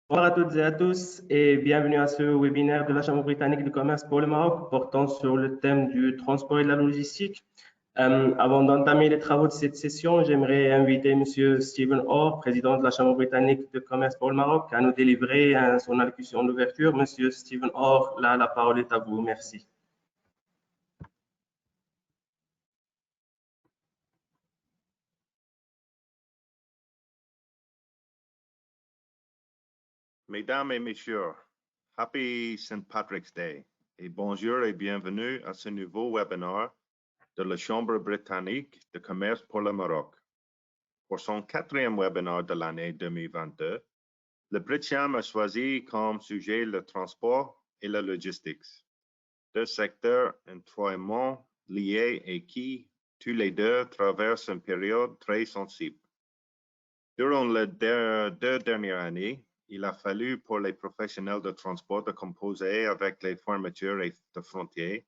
Bonjour à toutes et à tous et bienvenue à ce webinaire de la Chambre britannique de commerce pour le Maroc portant sur le thème du transport et de la logistique. Avant d'entamer les travaux de cette session, j'aimerais inviter M. Stephen Orr, président de la Chambre britannique de commerce pour le Maroc, à nous délivrer son allocution d'ouverture. Monsieur Stephen Orr, la parole est à vous. Merci. Mesdames et messieurs, Happy St. Patrick's Day et bonjour et bienvenue à ce nouveau webinaire de la Chambre britannique de commerce pour le Maroc. Pour son quatrième webinaire de l'année 2022, le Britcham a choisi comme sujet le transport et la logistique, deux secteurs étroitement liés et qui, tous les deux, traversent une période très sensible. Durant les deux dernières années, il a fallu pour les professionnels de transport de composer avec les fermetures de frontières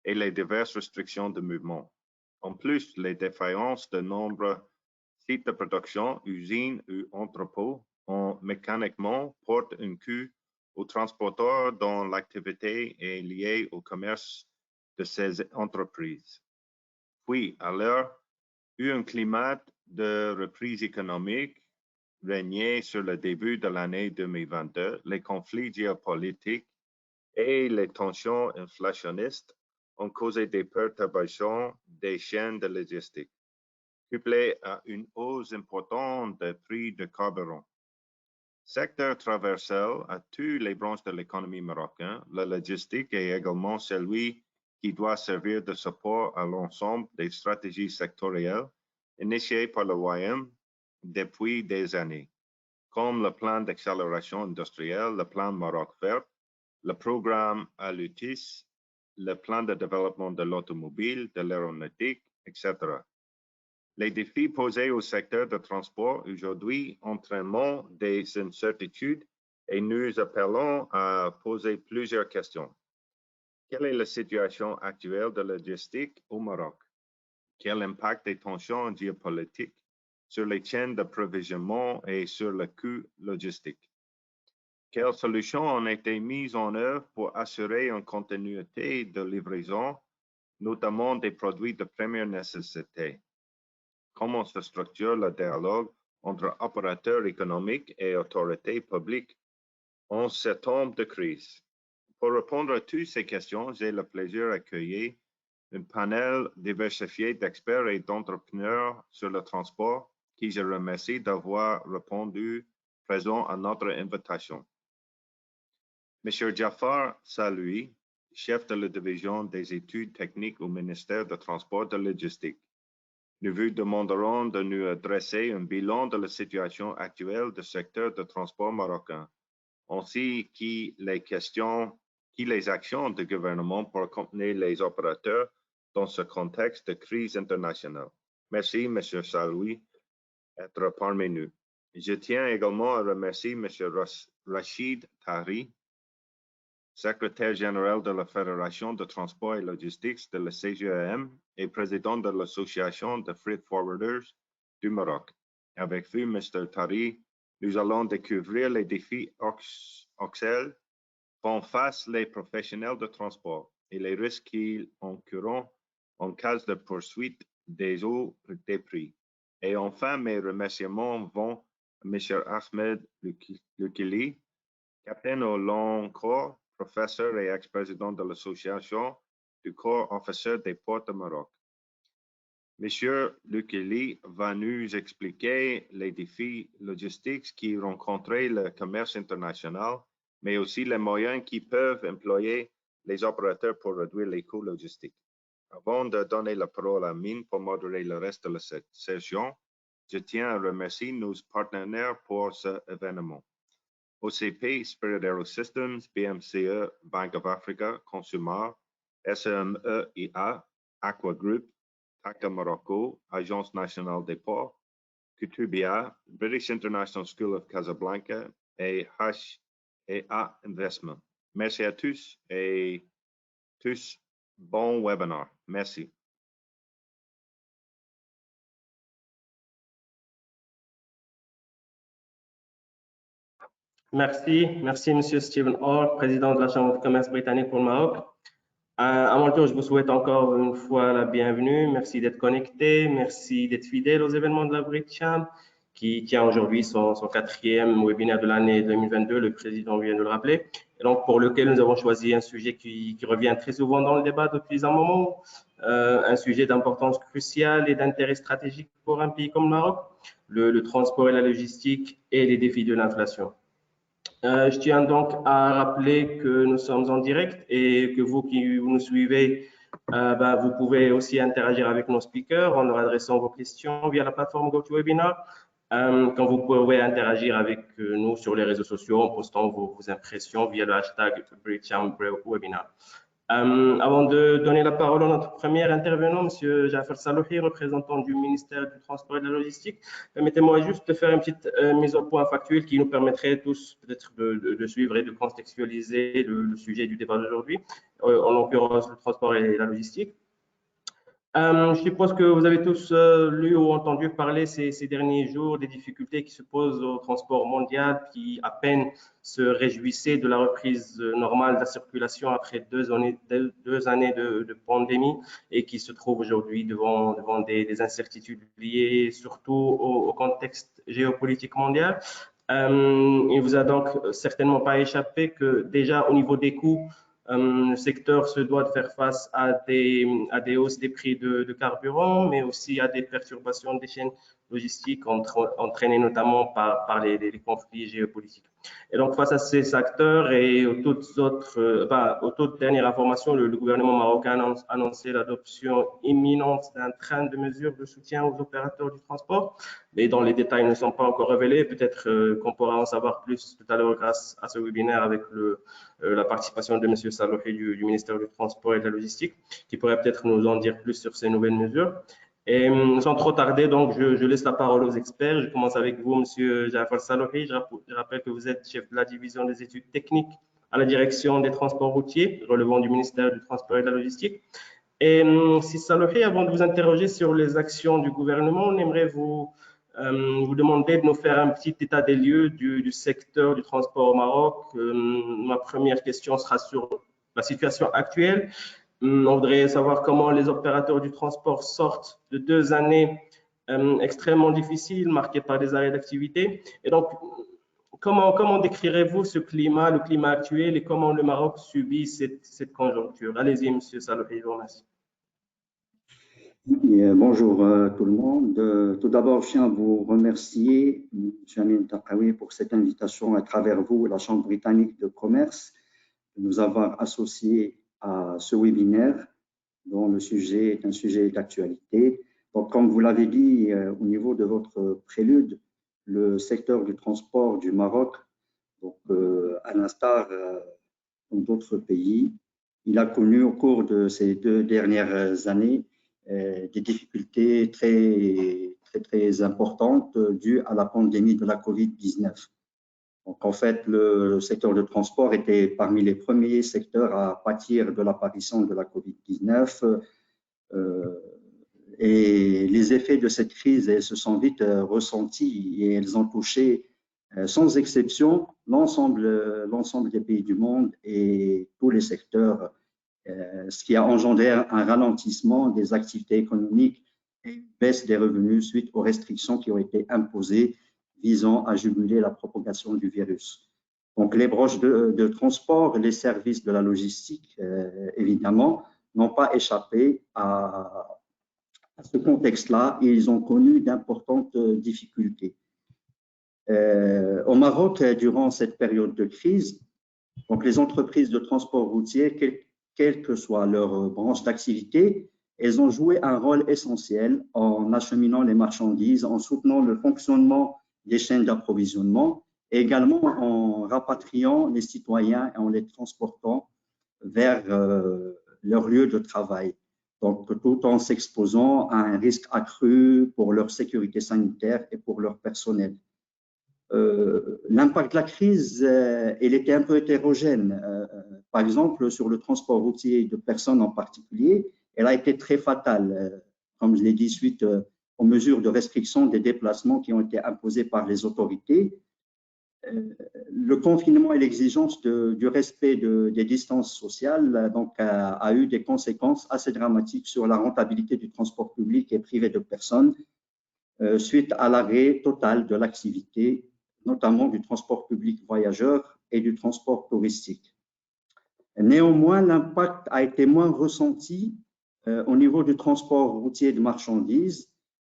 et les diverses restrictions de mouvement. En plus, les défaillances de nombreux sites de production, usines ou entrepôts ont mécaniquement porté un coup aux transporteurs dont l'activité est liée au commerce de ces entreprises. Puis, alors, eu un climat de reprise économique régnait sur le début de l'année 2022, les conflits géopolitiques et les tensions inflationnistes ont causé des perturbations des chaînes de logistique, couplées à une hausse importante des prix de carburant. Secteur traversal à toutes les branches de l'économie marocaine, la logistique est également celui qui doit servir de support à l'ensemble des stratégies sectorielles initiées par le Royaume depuis des années, comme le plan d'accélération industrielle, le plan Maroc vert, le programme ALUTIS, le plan de développement de l'automobile, de l'aéronautique, etc. Les défis posés au secteur de transport aujourd'hui entraînent des incertitudes et nous appelons à poser plusieurs questions. Quelle est la situation actuelle de la logistique au Maroc? Quel impact des tensions géopolitiques sur les chaînes d'approvisionnement et sur le coût logistique? Quelles solutions ont été mises en œuvre pour assurer une continuité de livraison, notamment des produits de première nécessité? Comment se structure le dialogue entre opérateurs économiques et autorités publiques en ces temps de crise? Pour répondre à toutes ces questions, j'ai le plaisir d'accueillir un panel diversifié d'experts et d'entrepreneurs sur le transport qui je remercie d'avoir répondu présent à notre invitation. M. Jafar Saloui, chef de la division des études techniques au ministère des Transports et de Logistique. Nous vous demanderons de nous dresser un bilan de la situation actuelle du secteur de transport marocain, ainsi que les actions du gouvernement pour accompagner les opérateurs dans ce contexte de crise internationale. Merci, M. Saloui, d'être parmi nous. Je tiens également à remercier M. Rachid Tahri, secrétaire général de la Fédération de transport et logistique de la CGEM et président de l'Association de Freight Forwarders du Maroc. Avec vous, Mr. Tahri, nous allons découvrir les défis auxquels font face les professionnels de transport et les risques qu'ils encourront en cas de poursuite des hauts des prix. Et enfin, mes remerciements vont à M. Ahmed Lukili, capitaine au long corps, professeur et ex-président de l'Association du corps officier des ports de Maroc. Monsieur Lukili va nous expliquer les défis logistiques qui rencontrent le commerce international, mais aussi les moyens qui peuvent employer les opérateurs pour réduire les coûts logistiques. Avant de donner la parole à Mine pour modérer le reste de cette session, je tiens à remercier nos partenaires pour cet événement. OCP, Spirit AeroSystems, BMCE, Bank of Africa, Consumer, SMEIA, Aqua Group, TACA Morocco, Agence nationale des ports, Kutubia, British International School of Casablanca et H&A Investment. Merci à tous et tous, bon webinaire. Merci. Merci, Monsieur Stephen Orr, président de la Chambre de commerce britannique pour le Maroc. À mon tour, je vous souhaite encore une fois la bienvenue. Merci d'être connecté, merci d'être fidèle aux événements de la British Chamber, qui tient aujourd'hui son quatrième webinaire de l'année 2022, le président vient de le rappeler, et donc pour lequel nous avons choisi un sujet qui revient très souvent dans le débat depuis un moment, un sujet d'importance cruciale et d'intérêt stratégique pour un pays comme le Maroc, le transport et la logistique et les défis de l'inflation. Je tiens donc à rappeler que nous sommes en direct et que vous qui nous suivez, vous pouvez aussi interagir avec nos speakers en leur adressant vos questions via la plateforme GoToWebinar. Quand vous pouvez interagir avec nous sur les réseaux sociaux en postant vos impressions via le hashtag BritChamberWebinar. Avant de donner la parole à notre premier intervenant, M. Jafar Salouhi, représentant du ministère du Transport et de la Logistique, permettez-moi juste de faire une petite mise au point factuelle qui nous permettrait tous peut-être de suivre et de contextualiser le sujet du débat d'aujourd'hui, en l'occurrence le transport et la logistique. Je suppose que vous avez tous lu ou entendu parler ces derniers jours des difficultés qui se posent au transport mondial, qui à peine se réjouissait de la reprise normale de la circulation après deux années de pandémie et qui se trouve aujourd'hui devant des incertitudes liées surtout au contexte géopolitique mondial. Il vous a donc certainement pas échappé que déjà au niveau des coûts, le secteur se doit de faire face à des hausses des prix de carburant, mais aussi à des perturbations des chaînes logistiques entraînées notamment par les conflits géopolitiques. Et donc, face à ces acteurs et aux toutes dernières informations, le gouvernement marocain a annoncé l'adoption imminente d'un train de mesures de soutien aux opérateurs du transport, mais dont les détails ne sont pas encore révélés. Peut-être qu'on pourra en savoir plus tout à l'heure grâce à ce webinaire avec la participation de M. Salouhi du ministère du Transport et de la Logistique, qui pourrait peut-être nous en dire plus sur ces nouvelles mesures. Et sans trop tarder, donc, je laisse la parole aux experts. Je commence avec vous, M. Jafar Salouhi. Je rappelle que vous êtes chef de la division des études techniques à la direction des transports routiers, relevant du ministère du Transport et de la Logistique. Et si Salouhi, avant de vous interroger sur les actions du gouvernement, on aimerait vous demander de nous faire un petit état des lieux du secteur du transport au Maroc. Ma première question sera sur la situation actuelle. On voudrait savoir comment les opérateurs du transport sortent de 2 années extrêmement difficiles, marquées par des arrêts d'activité. Et donc, comment décrirez-vous ce climat, le climat actuel, et comment le Maroc subit cette conjoncture? Allez-y, M. Salouhi, je vous remercie. Bonjour tout le monde. Tout d'abord, je tiens à vous remercier, M. Amin Taqaoui, pour cette invitation à travers vous, la Chambre britannique de commerce, de nous avoir associés à ce webinaire dont le sujet est un sujet d'actualité. Donc, comme vous l'avez dit au niveau de votre prélude, le secteur du transport du Maroc, donc, à l'instar d'autres pays, il a connu au cours de ces 2 dernières années des difficultés très importantes dues à la pandémie de la Covid-19. Donc, en fait, le secteur de transport était parmi les premiers secteurs à pâtir de l'apparition de la Covid-19 et les effets de cette crise se sont vite ressentis et elles ont touché sans exception l'ensemble des pays du monde et tous les secteurs, ce qui a engendré un ralentissement des activités économiques et une baisse des revenus suite aux restrictions qui ont été imposées visant à juguler la propagation du virus. Donc, les branches de transport, les services de la logistique, évidemment, n'ont pas échappé à ce contexte-là et ils ont connu d'importantes difficultés. Au Maroc, durant cette période de crise, donc les entreprises de transport routier, quelle que soit leur branche d'activité, elles ont joué un rôle essentiel en acheminant les marchandises, en soutenant le fonctionnement des chaînes d'approvisionnement et également en rapatriant les citoyens et en les transportant vers leur lieu de travail. Donc, tout en s'exposant à un risque accru pour leur sécurité sanitaire et pour leur personnel. L'impact de la crise, il était un peu hétérogène. Par exemple, sur le transport routier de personnes en particulier, elle a été très fatale, comme je l'ai dit, suite aux mesures de restriction des déplacements qui ont été imposées par les autorités. le confinement et l'exigence du respect des distances sociales donc, a eu des conséquences assez dramatiques sur la rentabilité du transport public et privé de personnes suite à l'arrêt total de l'activité, notamment du transport public voyageurs et du transport touristique. Néanmoins, l'impact a été moins ressenti au niveau du transport routier de marchandises,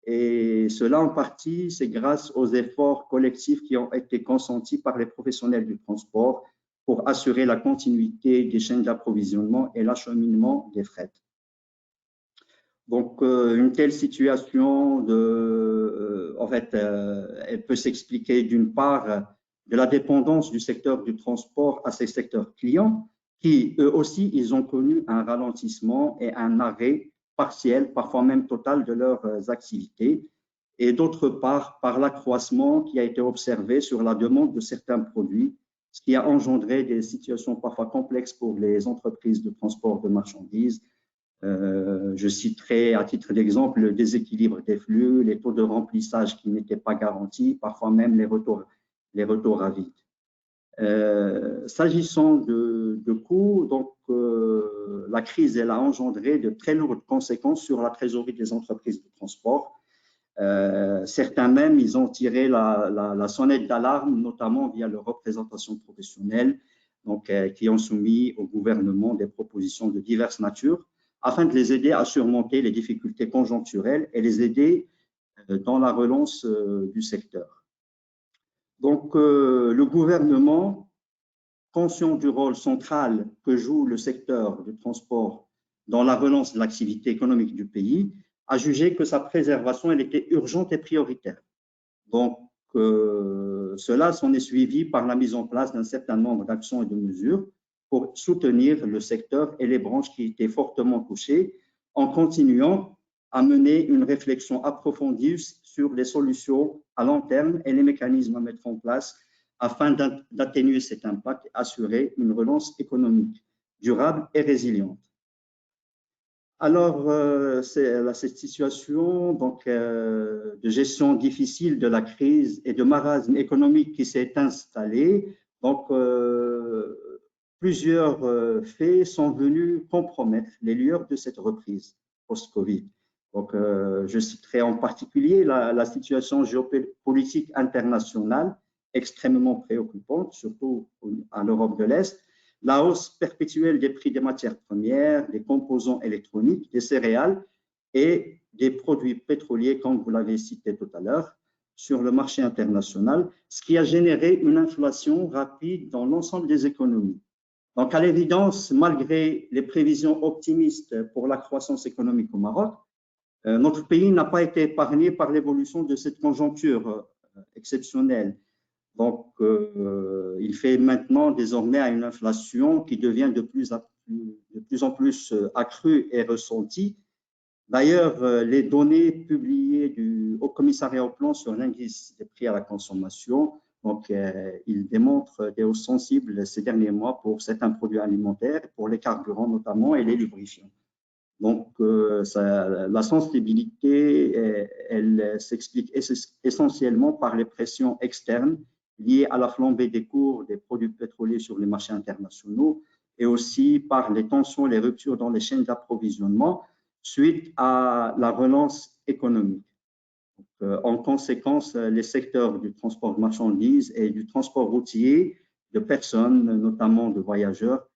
et cela en partie, c'est grâce aux efforts collectifs qui ont été consentis par les professionnels du transport pour assurer la continuité des chaînes d'approvisionnement et l'acheminement des fret. Donc, une telle situation, en fait, elle peut s'expliquer d'une part de la dépendance du secteur du transport à ses secteurs clients, qui eux aussi, ils ont connu un ralentissement et un arrêt partiel, parfois même total, de leurs activités, et d'autre part par l'accroissement qui a été observé sur la demande de certains produits, ce qui a engendré des situations parfois complexes pour les entreprises de transport de marchandises. Je citerai à titre d'exemple le déséquilibre des flux, les taux de remplissage qui n'étaient pas garantis, parfois même les retours à vide. S'agissant de coûts, donc la crise elle a engendré de très lourdes conséquences sur la trésorerie des entreprises de transport. Certains même, ils ont tiré la sonnette d'alarme, notamment via leurs représentations professionnelles, donc, qui ont soumis au gouvernement des propositions de diverses natures, afin de les aider à surmonter les difficultés conjoncturelles et les aider dans la relance du secteur. Donc, le gouvernement, conscient du rôle central que joue le secteur du transport dans la relance de l'activité économique du pays, a jugé que sa préservation elle était urgente et prioritaire. Donc, cela s'en est suivi par la mise en place d'un certain nombre d'actions et de mesures pour soutenir le secteur et les branches qui étaient fortement touchées, en continuant à mener une réflexion approfondie sur les solutions à long terme et les mécanismes à mettre en place afin d'atténuer cet impact et assurer une relance économique durable et résiliente. Alors, c'est cette situation donc, de gestion difficile de la crise et de marasme économique qui s'est installée. Donc, plusieurs faits sont venus compromettre les lueurs de cette reprise post-Covid. Donc, je citerai en particulier la situation géopolitique internationale extrêmement préoccupante, surtout à l'Europe de l'Est, la hausse perpétuelle des prix des matières premières, des composants électroniques, des céréales et des produits pétroliers, comme vous l'avez cité tout à l'heure, sur le marché international, ce qui a généré une inflation rapide dans l'ensemble des économies. Donc, à l'évidence, malgré les prévisions optimistes pour la croissance économique au Maroc, notre pays n'a pas été épargné par l'évolution de cette conjoncture exceptionnelle. Donc, il fait maintenant désormais à une inflation qui devient de plus en plus accrue et ressentie. D'ailleurs, les données publiées du Haut Commissariat au Plan sur l'indice des prix à la consommation, donc, ils démontrent des hausses sensibles ces derniers mois pour certains produits alimentaires, pour les carburants notamment et les lubrifiants. Donc, la sensibilité, elle s'explique essentiellement par les pressions externes liées à la flambée des cours des produits pétroliers sur les marchés internationaux et aussi par les tensions et les ruptures dans les chaînes d'approvisionnement suite à la relance économique. Donc, en conséquence, les secteurs du transport de marchandises et du transport routier de personnes, notamment de voyageurs,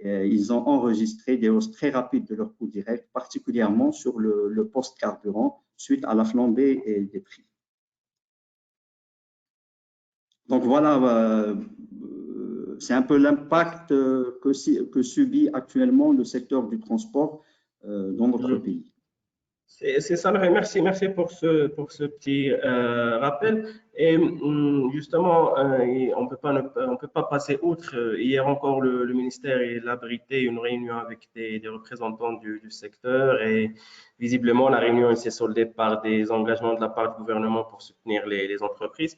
ils ont enregistré des hausses très rapides de leurs coûts directs, particulièrement sur le post-carburant, suite à la flambée des prix. Donc voilà, c'est un peu l'impact que subit actuellement le secteur du transport dans notre pays. C'est ça, merci pour ce petit rappel. Et justement, on peut pas passer outre. Hier encore, le ministère il a abrité une réunion avec des représentants du secteur et visiblement, la réunion s'est soldée par des engagements de la part du gouvernement pour soutenir les entreprises.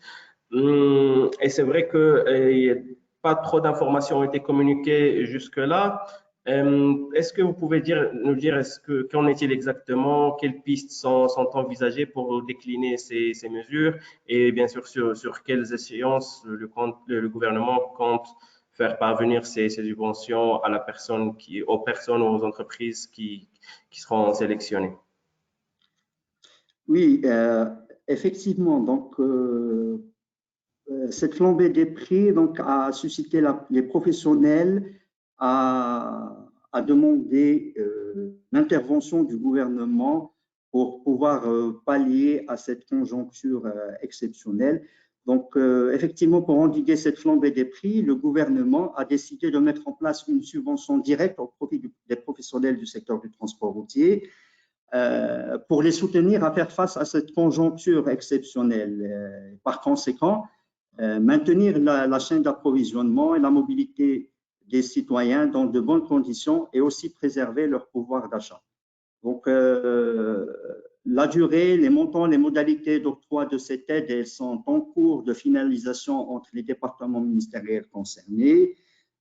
Et c'est vrai que pas trop d'informations ont été communiquées jusque-là. Est-ce que vous pouvez nous dire qu'en est-il exactement, quelles pistes sont envisagées pour décliner ces mesures et bien sûr sur quelles échéances le gouvernement compte faire parvenir ces subventions à aux personnes ou aux entreprises qui seront sélectionnées? Oui, effectivement. Donc, cette flambée des prix donc, a suscité les professionnels à demander l'intervention du gouvernement pour pouvoir pallier à cette conjoncture exceptionnelle. Donc, effectivement, pour endiguer cette flambée des prix, le gouvernement a décidé de mettre en place une subvention directe au profit des professionnels du secteur du transport routier pour les soutenir à faire face à cette conjoncture exceptionnelle. Par conséquent, maintenir la chaîne d'approvisionnement et la mobilité des citoyens dans de bonnes conditions et aussi préserver leur pouvoir d'achat. Donc, la durée, les montants, les modalités d'octroi de cette aide, elles sont en cours de finalisation entre les départements ministériels concernés.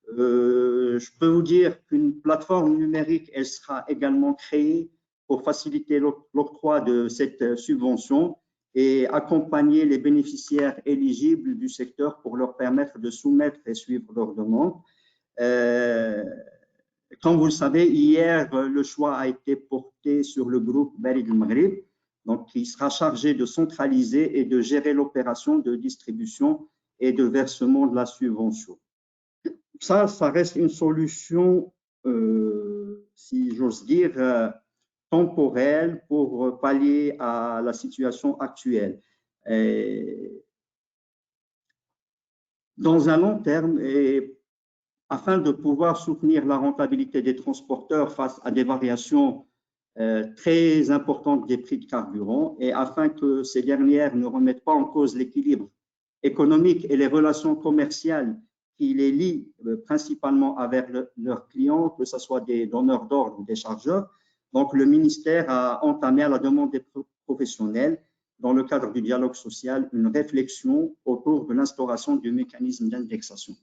Je peux vous dire qu'une plateforme numérique, elle sera également créée pour faciliter l'octroi de cette subvention et accompagner les bénéficiaires éligibles du secteur pour leur permettre de soumettre et suivre leurs demandes. Comme vous le savez, hier, le choix a été porté sur le groupe Barid al-Maghrib, donc qui sera chargé de centraliser et de gérer l'opération de distribution et de versement de la subvention. Ça reste une solution, si j'ose dire, temporelle pour pallier à la situation actuelle. Et dans un long terme, et afin de pouvoir soutenir la rentabilité des transporteurs face à des variations très importantes des prix de carburant et afin que ces dernières ne remettent pas en cause l'équilibre économique et les relations commerciales qui les lient principalement avec leurs clients, que ce soit des donneurs d'ordre ou des chargeurs. Donc, le ministère a entamé à la demande des professionnels, dans le cadre du dialogue social, une réflexion autour de l'instauration du mécanisme d'indexation.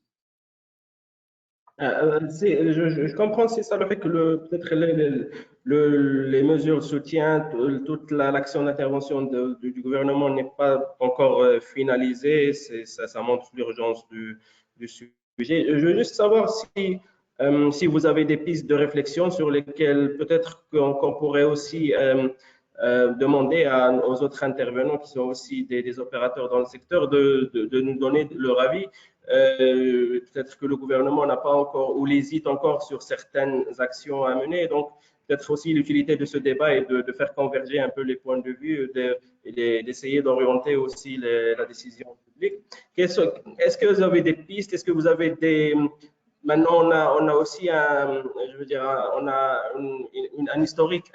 Je comprends, c'est ça le fait que peut-être les mesures de soutien, toute l'action d'intervention du gouvernement n'est pas encore finalisée. Ça montre l'urgence du sujet. Je veux juste savoir si vous avez des pistes de réflexion sur lesquelles peut-être qu'on pourrait aussi demander aux autres intervenants qui sont aussi des opérateurs dans le secteur de nous donner leur avis. Peut-être que le gouvernement n'a pas encore ou hésite encore sur certaines actions à mener. Donc, peut-être aussi l'utilité de ce débat est de faire converger un peu les points de vue et d'essayer d'orienter aussi la décision publique. Est-ce que vous avez des pistes? Est-ce que vous avez des… Maintenant, on a aussi on a un historique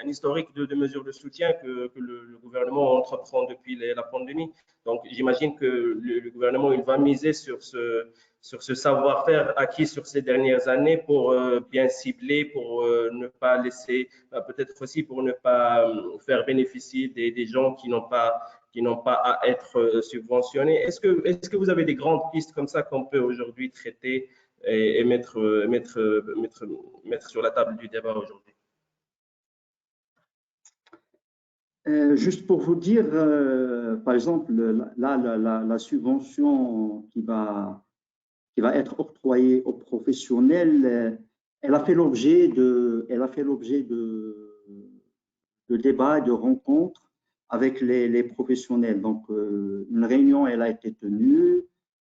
de mesures de soutien que le gouvernement entreprend depuis la pandémie. Donc, j'imagine que le gouvernement il va miser sur ce savoir-faire acquis sur ces dernières années pour bien cibler, pour ne pas laisser, peut-être aussi pour ne pas faire bénéficier des gens qui n'ont pas à être subventionnés. Est-ce que vous avez des grandes pistes comme ça qu'on peut aujourd'hui traiter et mettre sur la table du débat aujourd'hui? Juste pour vous dire, par exemple, la subvention qui va être octroyée aux professionnels, elle a fait l'objet de débats et de rencontres avec les professionnels. Donc, une réunion, elle a été tenue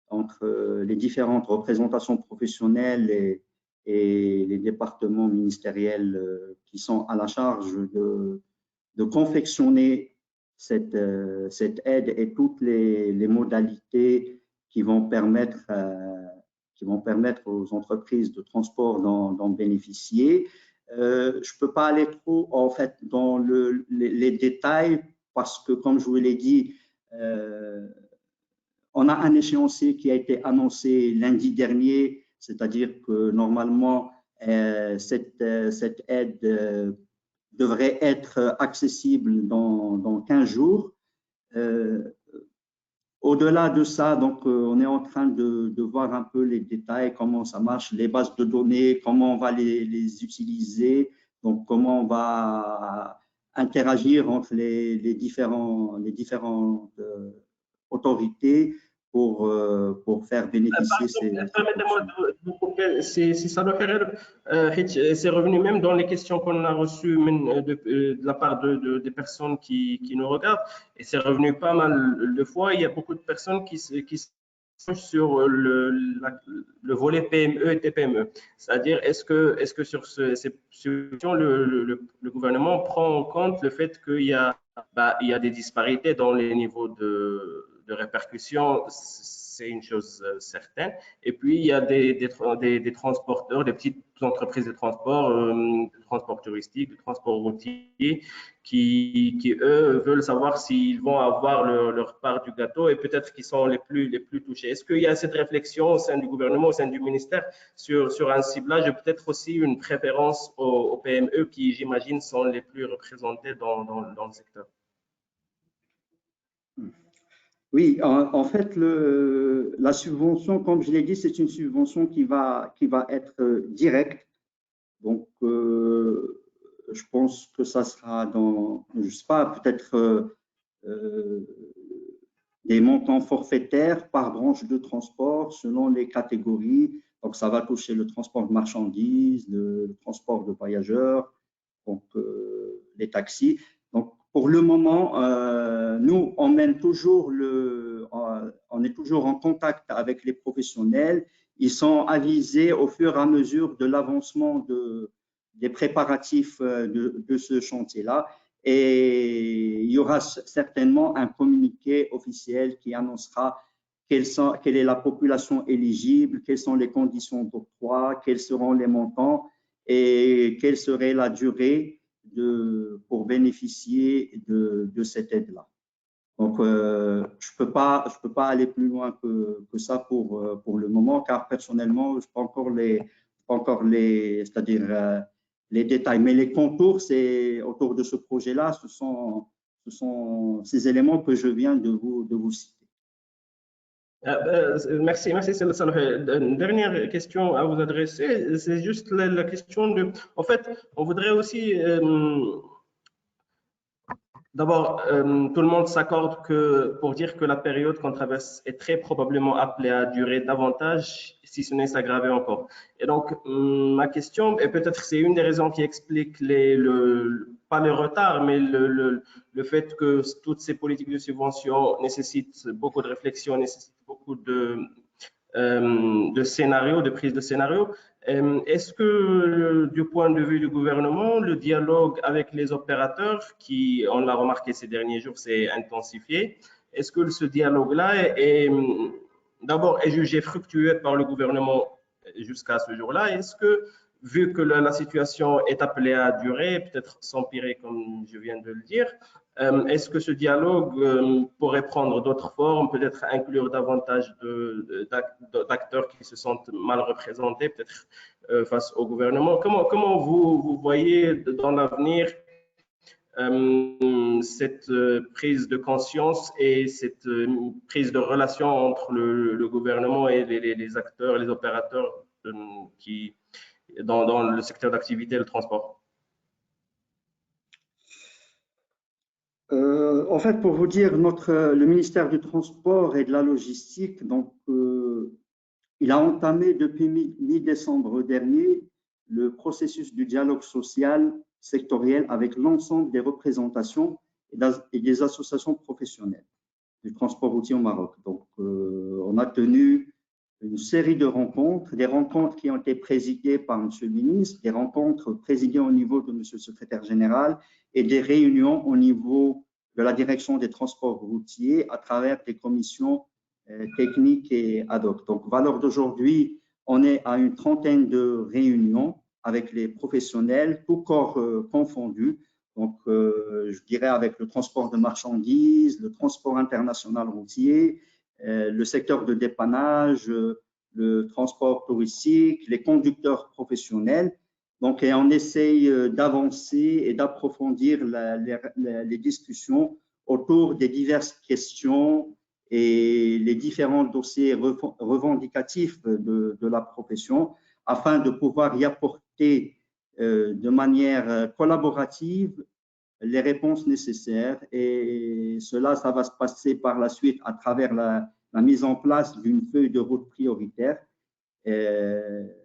entre les différentes représentations professionnelles et les départements ministériels qui sont à la charge de confectionner cette aide et toutes les modalités qui vont permettre aux entreprises de transport d'en bénéficier. Je ne peux pas aller trop en fait dans les détails parce que, comme je vous l'ai dit, on a un échéancier qui a été annoncé lundi dernier, c'est-à-dire que normalement, cette aide devrait être accessible dans 15 jours. Au-delà de ça, donc, on est en train de voir un peu les détails, comment ça marche, les bases de données, comment on va les utiliser, donc comment on va interagir entre les différentes autorités pour faire bénéficier ces Permettez-moi de vous couper, si ça le fait, c'est revenu même dans les questions qu'on a reçues de la part des personnes qui nous regardent, et c'est revenu pas mal de fois. Il y a beaucoup de personnes qui se penchent sur le volet PME et TPME. C'est-à-dire, est-ce que sur ces questions, le gouvernement prend en compte le fait qu'il y a, il y a des disparités dans les niveaux de répercussion? C'est une chose certaine. Et puis, il y a des transporteurs, des petites entreprises de transport touristique, de transport routier, qui, eux, veulent savoir s'ils vont avoir leur part du gâteau et peut-être qu'ils sont les plus touchés. Est-ce qu'il y a cette réflexion au sein du gouvernement, au sein du ministère, sur un ciblage et peut-être aussi une préférence aux PME qui, j'imagine, sont les plus représentés dans le secteur? Oui, en fait, la subvention, comme je l'ai dit, c'est une subvention qui va être directe. Donc, je pense que ça sera dans, je ne sais pas, peut-être des montants forfaitaires par branche de transport selon les catégories. Donc, ça va toucher le transport de marchandises, le transport de voyageurs, donc les taxis. Donc, pour le moment, nous, on est toujours en contact avec les professionnels. Ils sont avisés au fur et à mesure de l'avancement des préparatifs de ce chantier-là. Et il y aura certainement un communiqué officiel qui annoncera quelle est la population éligible, quelles sont les conditions d'octroi, quels seront les montants et quelle serait la durée pour bénéficier de cette aide-là. Donc, je peux pas aller plus loin que ça pour le moment, car personnellement, je n'ai pas encore c'est-à-dire les détails. Mais les contours, c'est autour de ce projet-là, ce sont ces éléments que je viens de vous citer. Merci, Salah. Une dernière question à vous adresser, c'est juste la question de. En fait, on voudrait aussi. D'abord, tout le monde s'accorde pour dire que la période qu'on traverse est très probablement appelée à durer davantage, si ce n'est s'aggraver encore. Et donc, ma question, et peut-être c'est une des raisons qui explique pas le retard, mais le fait que toutes ces politiques de subvention nécessitent beaucoup de réflexion, nécessitent beaucoup de scénarios, de prise de scénarios. Est-ce que du point de vue du gouvernement, le dialogue avec les opérateurs, qui, on l'a remarqué ces derniers jours, s'est intensifié, est-ce que ce dialogue-là d'abord est jugé fructueux par le gouvernement jusqu'à ce jour-là? Est-ce que, vu que la situation est appelée à durer, peut-être s'empirer comme je viens de le dire, est-ce que ce dialogue pourrait prendre d'autres formes, peut-être inclure davantage d'acteurs qui se sentent mal représentés, peut-être face au gouvernement? Comment vous voyez dans l'avenir cette prise de conscience et cette prise de relation entre le gouvernement et les acteurs, les opérateurs dans le secteur d'activité, le transport? En fait, pour vous dire, le ministère du Transport et de la Logistique, donc, il a entamé depuis mi-décembre dernier le processus du dialogue social sectoriel avec l'ensemble des représentations et des associations professionnelles du transport routier au Maroc. Donc, on a tenu une série de rencontres, des rencontres qui ont été présidées par M. le ministre, des rencontres présidées au niveau de M. le secrétaire général et des réunions au niveau de la direction des transports routiers à travers des commissions techniques et ad hoc. Donc, à l'heure d'aujourd'hui, on est à une trentaine de réunions avec les professionnels, tous corps confondus. Donc, je dirais avec le transport de marchandises, le transport international routier, le secteur de dépannage, le transport touristique, les conducteurs professionnels. Donc, et on essaye d'avancer et d'approfondir les discussions autour des diverses questions et les différents dossiers revendicatifs de la profession afin de pouvoir y apporter de manière collaborative les réponses nécessaires. Et cela, ça va se passer par la suite à travers la mise en place d'une feuille de route prioritaire.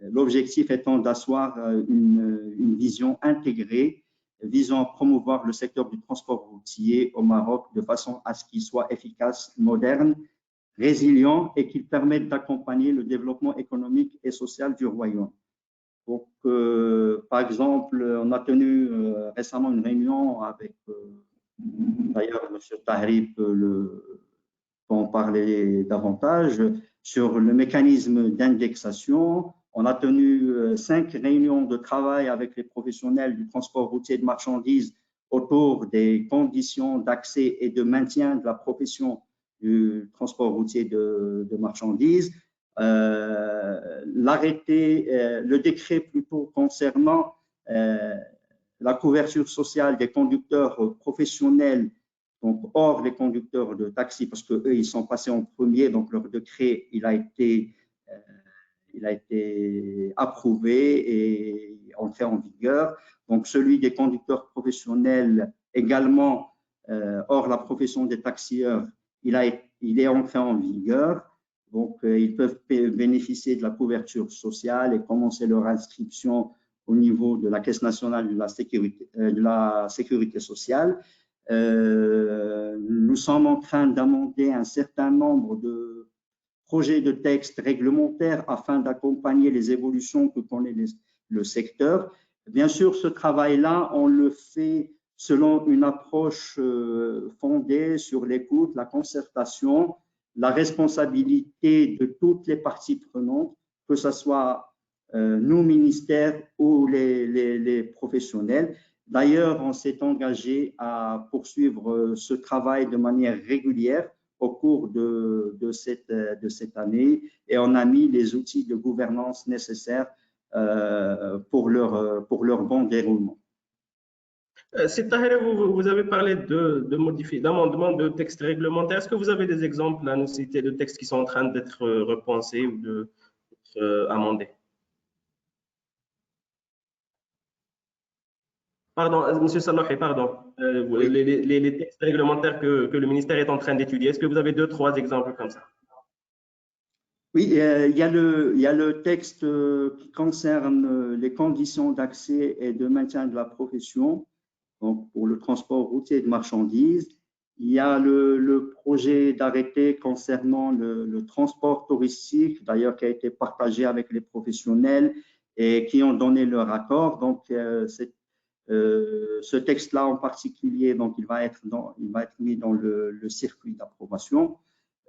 L'objectif étant d'asseoir une vision intégrée visant à promouvoir le secteur du transport routier au Maroc de façon à ce qu'il soit efficace, moderne, résilient et qu'il permette d'accompagner le développement économique et social du royaume. Donc, par exemple, on a tenu récemment une réunion avec, d'ailleurs, M. Tahrib peut en parler davantage, sur le mécanisme d'indexation. On a tenu 5 réunions de travail avec les professionnels du transport routier de marchandises autour des conditions d'accès et de maintien de la profession du transport routier de marchandises. Le décret plutôt concernant la couverture sociale des conducteurs professionnels, donc hors les conducteurs de taxi, parce qu'eux, ils sont passés en premier, donc leur décret, il a été approuvé et entré en vigueur. Donc celui des conducteurs professionnels également, hors la profession des taxieurs, il est entré en vigueur. Donc, ils peuvent bénéficier de la couverture sociale et commencer leur inscription au niveau de la Caisse nationale de la sécurité sociale. Nous sommes en train d'amender un certain nombre de projets de textes réglementaires afin d'accompagner les évolutions que connaît le secteur. Bien sûr, ce travail-là, on le fait selon une approche fondée sur l'écoute, la concertation, la responsabilité de toutes les parties prenantes, que ce soit nos ministères ou les professionnels. D'ailleurs, on s'est engagé à poursuivre ce travail de manière régulière au cours de cette année et on a mis les outils de gouvernance nécessaires pour leur bon déroulement. C'est Tahir, vous avez parlé d'amendements de textes réglementaires. Est-ce que vous avez des exemples à nous citer de textes qui sont en train d'être repensés ou d'être amendés? Pardon, M. Salouhi, pardon. Oui. Les textes réglementaires que le ministère est en train d'étudier, est-ce que vous avez 2-3 exemples comme ça? Oui, il y a le texte qui concerne les conditions d'accès et de maintien de la profession, donc pour le transport routier de marchandises. Il y a le projet d'arrêté concernant le transport touristique, d'ailleurs qui a été partagé avec les professionnels et qui ont donné leur accord. Donc, ce texte-là en particulier, donc il va être mis dans le circuit d'approbation.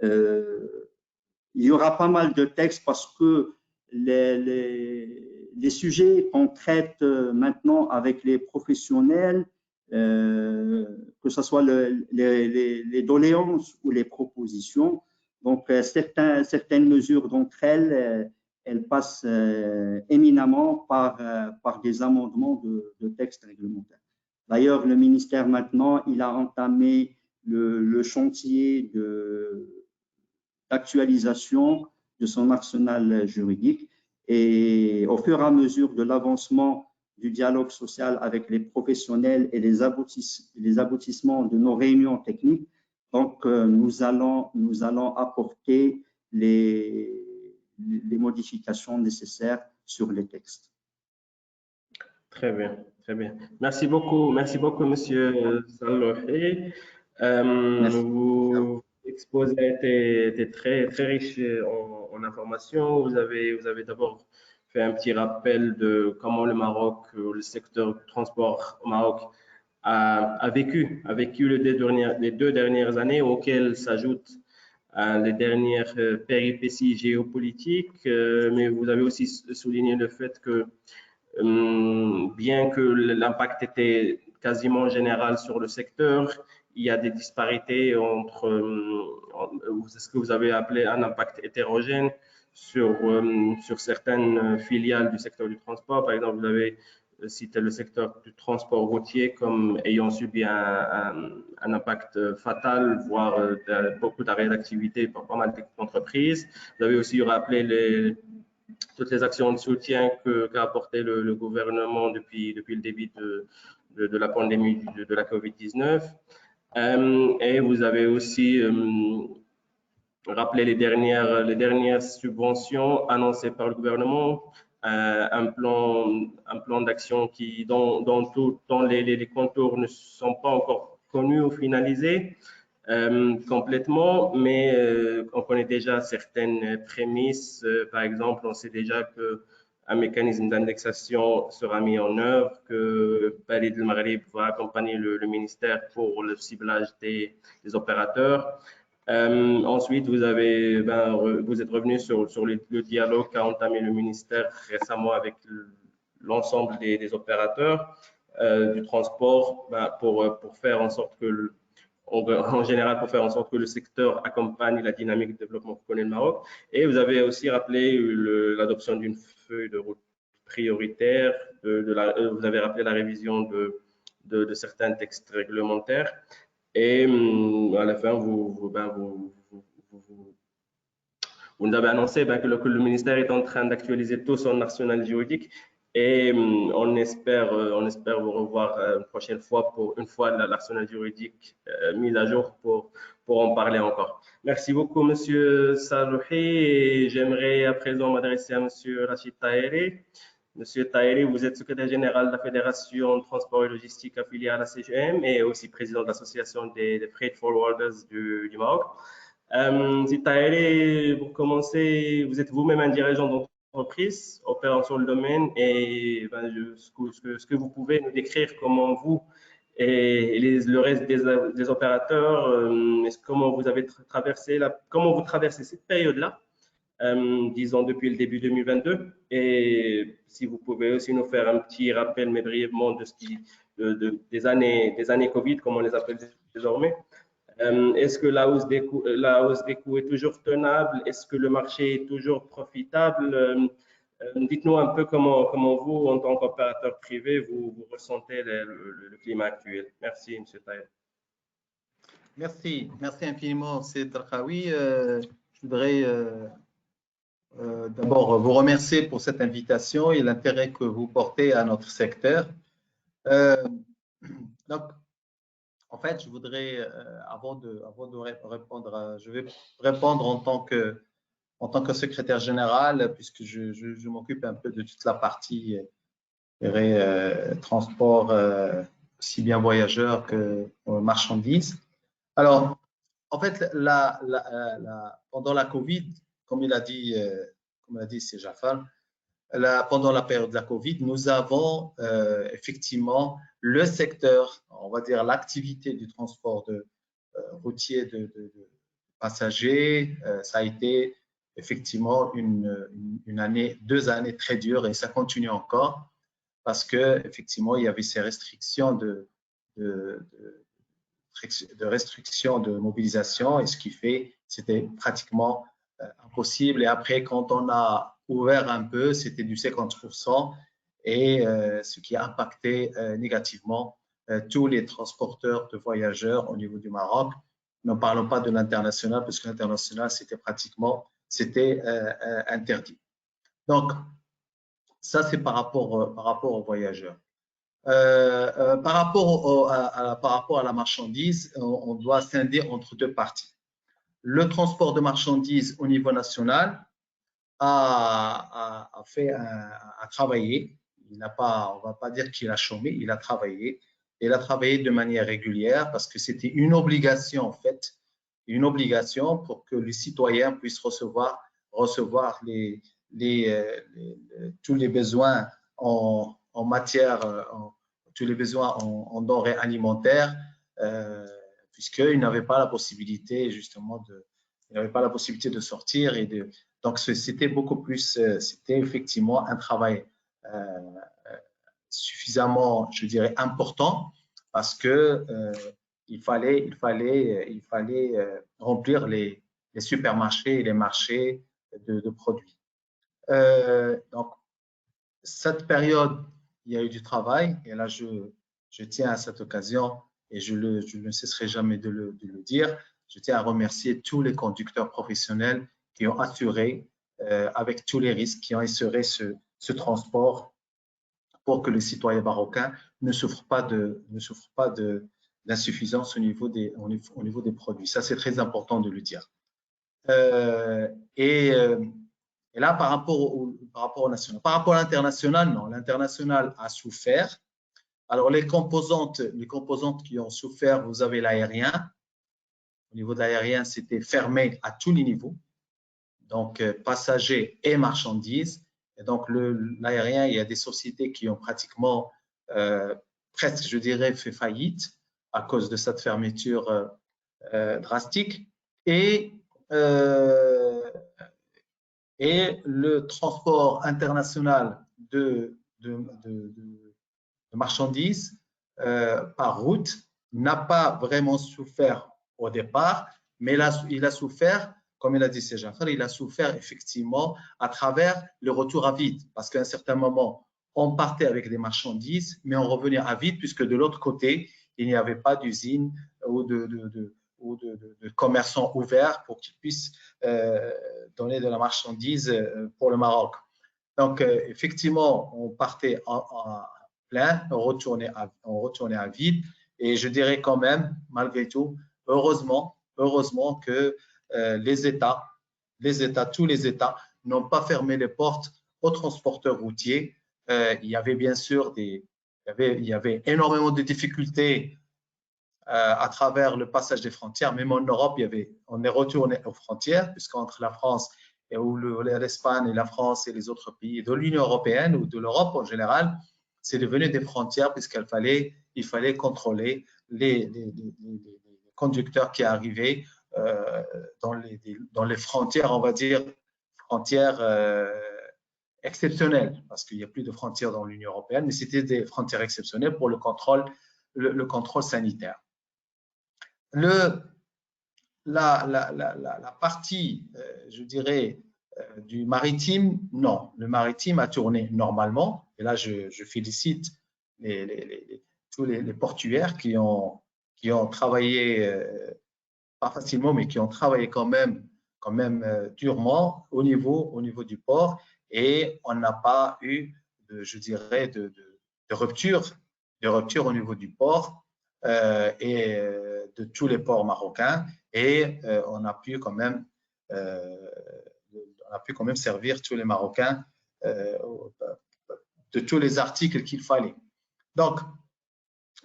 Il y aura pas mal de textes parce que les sujets qu'on traite maintenant avec les professionnels, que ce soit les doléances ou les propositions, donc certaines mesures d'entre elles, elles passent éminemment par des amendements de textes réglementaires. D'ailleurs, le ministère maintenant, il a entamé le chantier d'actualisation de son arsenal juridique et au fur et à mesure de l'avancement du dialogue social avec les professionnels et les aboutissements de nos réunions techniques, donc nous allons apporter les modifications nécessaires sur les textes. Très bien, très bien. Merci beaucoup, Monsieur Salouhi. Vos exposés étaient très riches en informations. Vous avez d'abord fait un petit rappel de comment le Maroc, le secteur du transport au Maroc a vécu les 2 dernières années, auxquelles s'ajoutent les dernières péripéties géopolitiques. Mais vous avez aussi souligné le fait que bien que l'impact était quasiment général sur le secteur, il y a des disparités entre ce que vous avez appelé un impact hétérogène sur certaines filiales du secteur du transport. Par exemple, vous avez citer le secteur du transport routier comme ayant subi un impact fatal, voire beaucoup d'arrêts d'activité pour pas mal d'entreprises. Vous avez aussi rappelé toutes les actions de soutien qu'a apporté le gouvernement depuis le début de la pandémie de la COVID-19. Et vous avez aussi rappelé les dernières subventions annoncées par le gouvernement, un plan d'action dont les contours ne sont pas encore connus ou finalisés complètement, mais on connaît déjà certaines prémices. Par exemple, on sait déjà qu'un mécanisme d'indexation sera mis en œuvre, que Palais del Maghreb va accompagner le ministère pour le ciblage des opérateurs. Ensuite, vous êtes revenu sur le dialogue qu'a entamé le ministère récemment avec l'ensemble des opérateurs du transport pour faire en sorte que en général pour faire en sorte que le secteur accompagne la dynamique de développement que connaît le Maroc. Et vous avez aussi rappelé l'adoption d'une feuille de route prioritaire, vous avez rappelé la révision de certains textes réglementaires. Et à la fin, vous nous avez annoncé que le ministère est en train d'actualiser tout son arsenal juridique et on espère vous revoir une prochaine fois une fois l'arsenal juridique mis à jour pour en parler encore. Merci beaucoup, Monsieur Salouhi. Et j'aimerais à présent m'adresser à Monsieur Rachid Taheri. Monsieur Taheri, vous êtes secrétaire général de la Fédération de transport et logistique affiliée à la CGM et aussi président de l'association des freight forwarders du Maroc. Monsieur Taheri, pour commencer, vous êtes vous-même un dirigeant d'entreprise opérant sur le domaine et ce que vous pouvez nous décrire comment vous et le reste des opérateurs, comment vous avez comment vous traversez cette période-là, disons depuis le début 2022, et si vous pouvez aussi nous faire un petit rappel, mais brièvement, des années Covid, comme on les appelle désormais. Est-ce que la hausse des coûts est toujours tenable? Est-ce que le marché est toujours profitable? Dites-nous un peu comment vous, en tant qu'opérateur privé, vous ressentez le climat actuel. Merci, M. Taheri. Merci infiniment, Saïd Darqaoui. Je voudrais d'abord vous remercier pour cette invitation et l'intérêt que vous portez à notre secteur. Donc, en fait, je voudrais, avant de répondre, je vais répondre en tant que secrétaire général, puisque je m'occupe un peu de toute la partie transport, aussi bien voyageurs que marchandises. Alors, en fait, pendant la Covid, comme il a dit c'est Jafar, pendant la période de la Covid, nous avons effectivement le secteur, on va dire l'activité du transport routier de passagers, ça a été effectivement deux années très dures et ça continue encore parce que effectivement il y avait ces restrictions de mobilisation et ce qui fait c'était pratiquement impossible. Et après, quand on a ouvert un peu, c'était du 50% et ce qui a impacté négativement tous les transporteurs de voyageurs au niveau du Maroc. Ne parlons pas de l'international, parce que l'international, c'était interdit. Donc, ça, c'est par rapport aux voyageurs. Par rapport à la marchandise, on doit scinder entre deux parties. Le transport de marchandises au niveau national a travaillé. On ne va pas dire qu'il a chômé, il a travaillé. Il a travaillé de manière régulière parce que c'était une obligation en fait, une obligation pour que les citoyens puissent recevoir tous les besoins en matière, tous les besoins en denrées alimentaires, puisqu'ils n'avaient pas la possibilité justement de sortir donc c'était beaucoup plus, c'était effectivement un travail suffisamment, je dirais, important parce que il fallait remplir les supermarchés et les marchés de produits. Donc cette période, il y a eu du travail. Et là, je tiens à cette occasion, et je ne cesserai jamais de le dire, je tiens à remercier tous les conducteurs professionnels qui ont assuré, avec tous les risques, qui ont assuré ce transport pour que les citoyens marocains ne souffrent pas d'insuffisance au niveau des produits. Ça, c'est très important de le dire. Et là, par rapport au national. Par rapport à l'international, non. L'international a souffert. Alors, les composantes qui ont souffert, vous avez l'aérien. Au niveau de l'aérien, c'était fermé à tous les niveaux. Donc, passagers et marchandises. Et donc, l'aérien, il y a des sociétés qui ont pratiquement, presque, je dirais, fait faillite à cause de cette fermeture drastique. Et le transport international de marchandises par route n'a pas vraiment souffert au départ, mais il a souffert, comme il a dit Jafar, il a souffert effectivement à travers le retour à vide, parce qu'à un certain moment, on partait avec des marchandises, mais on revenait à vide, puisque de l'autre côté, il n'y avait pas d'usine ou de commerçants ouverts pour qu'ils puissent donner de la marchandise pour le Maroc. Donc, effectivement, on partait en plein, on retournait à vide. Et je dirais quand même, malgré tout, heureusement que tous les États n'ont pas fermé les portes aux transporteurs routiers. Il y avait bien sûr il y avait énormément de difficultés à travers le passage des frontières. Même en Europe, on est retourné aux frontières, puisqu'entre la France et l'Espagne et la France et les autres pays de l'Union européenne ou de l'Europe en général, c'est devenu des frontières, puisqu'il fallait contrôler les conducteurs qui arrivaient dans les frontières, on va dire, frontières exceptionnelles, parce qu'il n'y a plus de frontières dans l'Union européenne, mais c'était des frontières exceptionnelles pour le contrôle sanitaire. La partie, je dirais, du maritime, non. Le maritime a tourné normalement. Et là, je félicite tous les portuaires qui ont travaillé, pas facilement, mais qui ont travaillé quand même durement au niveau du port. Et on n'a pas eu, je dirais, de rupture au niveau du port et de tous les ports marocains. Et on a pu quand même servir tous les Marocains de tous les articles qu'il fallait. Donc,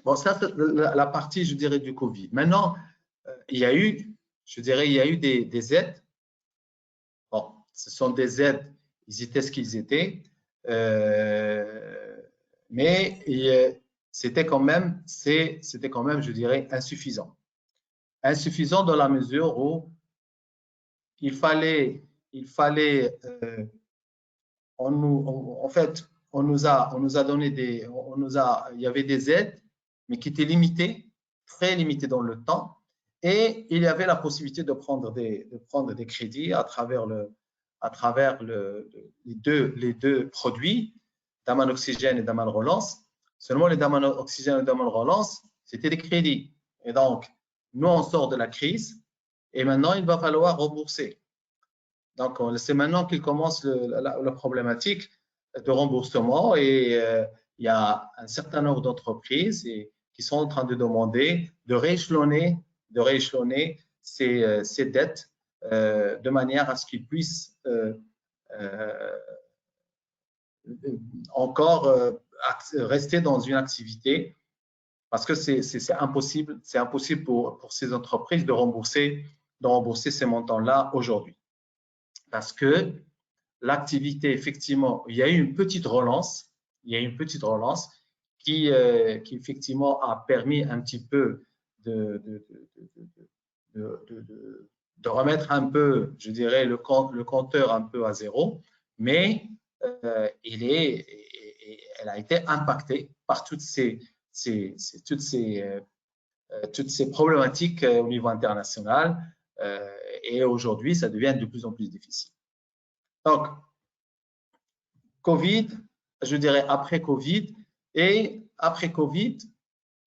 bon, ça c'est la partie, je dirais, du Covid. Maintenant, il y a eu des aides. Bon, ce sont des aides, ils étaient ce qu'ils étaient, mais c'était quand même, je dirais, insuffisant. Insuffisant dans la mesure où il fallait, en fait, on nous a donné il y avait des aides, mais qui étaient limitées, très limitées dans le temps, et il y avait la possibilité de prendre des crédits à travers les deux produits, Daman Oxygène et Daman Relance. Seulement les Daman Oxygène et Daman Relance, c'était des crédits. Et donc, nous, on sort de la crise et maintenant, il va falloir rembourser. Donc, c'est maintenant qu'il commence la problématique de remboursement et il y a un certain nombre d'entreprises qui sont en train de demander de rééchelonner ces dettes de manière à ce qu'ils puissent encore rester dans une activité, parce que c'est impossible pour ces entreprises de rembourser ces montants-là aujourd'hui. Parce que l'activité, effectivement, il y a eu une petite relance qui effectivement a permis un petit peu de remettre un peu, je dirais, le compteur un peu à zéro, mais elle a été impactée par toutes ces problématiques au niveau international et aujourd'hui, ça devient de plus en plus difficile. Donc, Covid, je dirais après Covid, Et après Covid,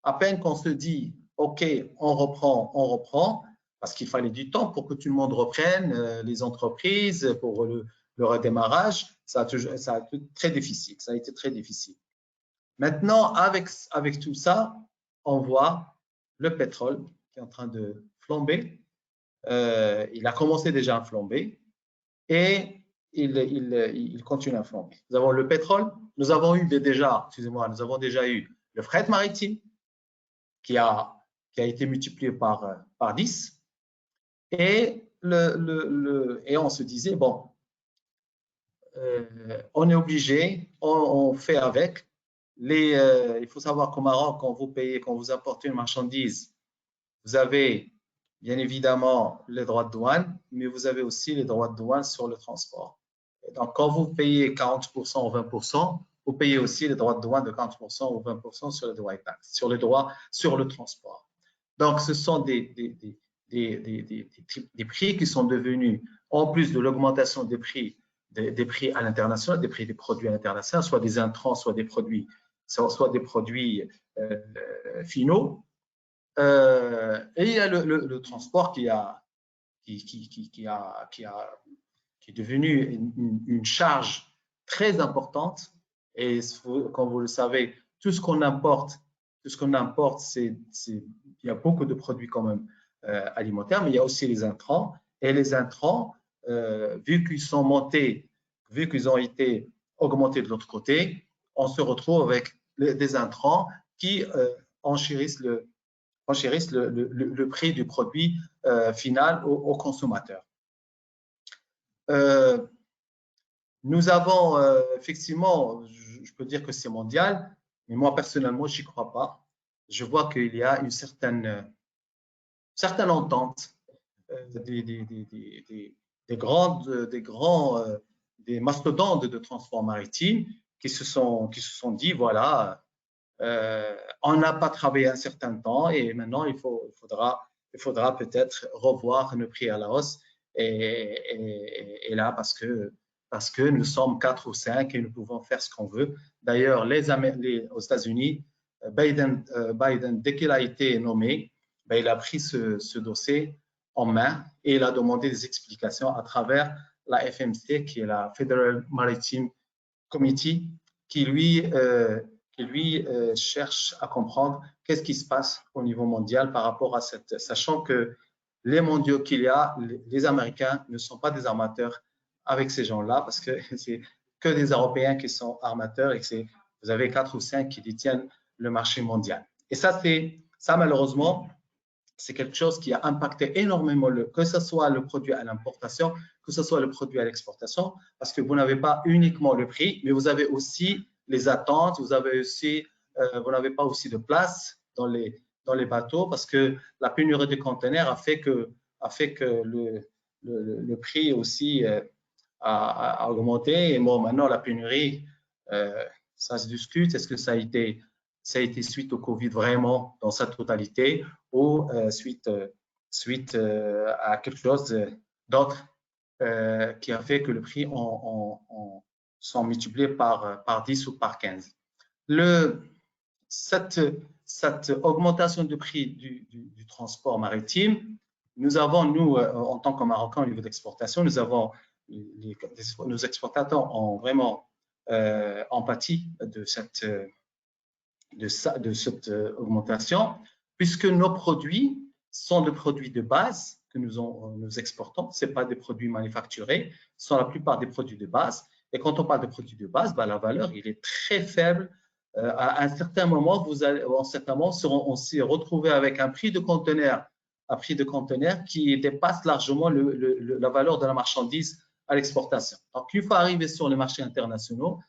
à peine qu'on se dit, OK, on reprend, parce qu'il fallait du temps pour que tout le monde reprenne, les entreprises, pour le redémarrage, ça a été très difficile. Ça a été très difficile. Maintenant, avec tout ça, on voit le pétrole qui est en train de flamber. Il a commencé déjà à flamber et il continue à flamber. Nous avons le pétrole, nous avons déjà eu le fret maritime qui a été multiplié par 10 et on se disait, bon, on est obligé, on fait avec. Il faut savoir qu'au Maroc, quand vous apportez une marchandise, vous avez bien évidemment les droits de douane, mais vous avez aussi les droits de douane sur le transport. Et donc, quand vous payez 40% ou 20%, vous payez aussi les droits de douane de 40% ou 20% sur les droits taxes, sur le transport. Donc, ce sont des prix qui sont devenus, en plus de l'augmentation des prix à l'international, des prix des produits à l'international, soit des intrants, soit des produits finaux. Et il y a le transport qui est devenu une charge très importante. Et comme vous le savez, tout ce qu'on importe, il y a beaucoup de produits quand même alimentaires, mais il y a aussi les intrants. Et les intrants, vu qu'ils ont été augmentés de l'autre côté, on se retrouve avec des intrants qui enchérissent le prix du produit final au consommateur. Nous avons effectivement, je peux dire que c'est mondial, mais moi personnellement, je n'y crois pas. Je vois qu'il y a une certaine entente des mastodontes de transport maritime qui se sont dit, voilà, on n'a pas travaillé un certain temps et maintenant il faudra peut-être revoir le prix à la hausse et là parce que nous sommes 4 ou 5 et nous pouvons faire ce qu'on veut. D'ailleurs, aux États-Unis, Biden, dès qu'il a été nommé, il a pris ce dossier en main et il a demandé des explications à travers la FMC, qui est la Federal Maritime Committee, qui lui cherche à comprendre qu'est-ce qui se passe au niveau mondial par rapport à sachant que les mondiaux qu'il y a, les Américains ne sont pas des armateurs avec ces gens-là, parce que c'est que des Européens qui sont armateurs et que vous avez 4 ou 5 qui détiennent le marché mondial. Et ça malheureusement, c'est quelque chose qui a impacté énormément, que ce soit le produit à l'importation, que ce soit le produit à l'exportation, parce que vous n'avez pas uniquement le prix, mais vous avez aussi les attentes, vous n'avez pas aussi de place dans les bateaux, parce que la pénurie de conteneurs a fait que le prix aussi a augmenté. Et bon, maintenant, la pénurie, ça se discute. Est-ce que ça a été suite au Covid vraiment dans sa totalité ou suite à quelque chose d'autre qui a fait que le prix sont multipliés par 10 ou par 15. Cette augmentation de prix du transport maritime, nous avons, en tant que Marocains au niveau d'exportation, nos exportateurs ont vraiment empathie de cette augmentation, puisque nos produits sont des produits de base que nous exportons. Ce n'est pas des produits manufacturés, ce sont la plupart des produits de base. Et quand on parle de produits de base, la valeur il est très faible. À un certain moment, seront aussi retrouvés avec un prix de conteneur qui dépasse largement la valeur de la marchandise à l'exportation. Donc, une fois arrivé sur les marchés internationaux,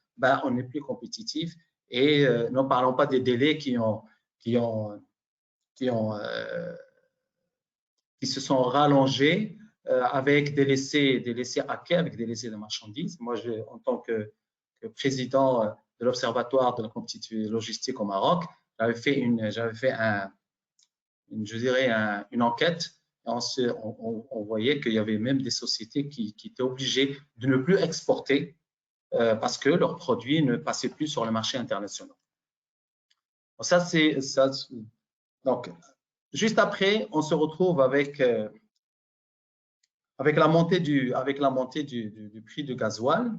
on n'est plus compétitif. Et ne parlons pas des délais qui se sont rallongés avec des laissés à quai, avec des laissés de marchandises. Moi, en tant que président de l'Observatoire de la compétitivité logistique au Maroc, j'avais fait une enquête. Et on voyait qu'il y avait même des sociétés qui étaient obligées de ne plus exporter parce que leurs produits ne passaient plus sur le marché international. Ça, c'est ça. Donc, juste après, on se retrouve avec la montée du prix du gasoil.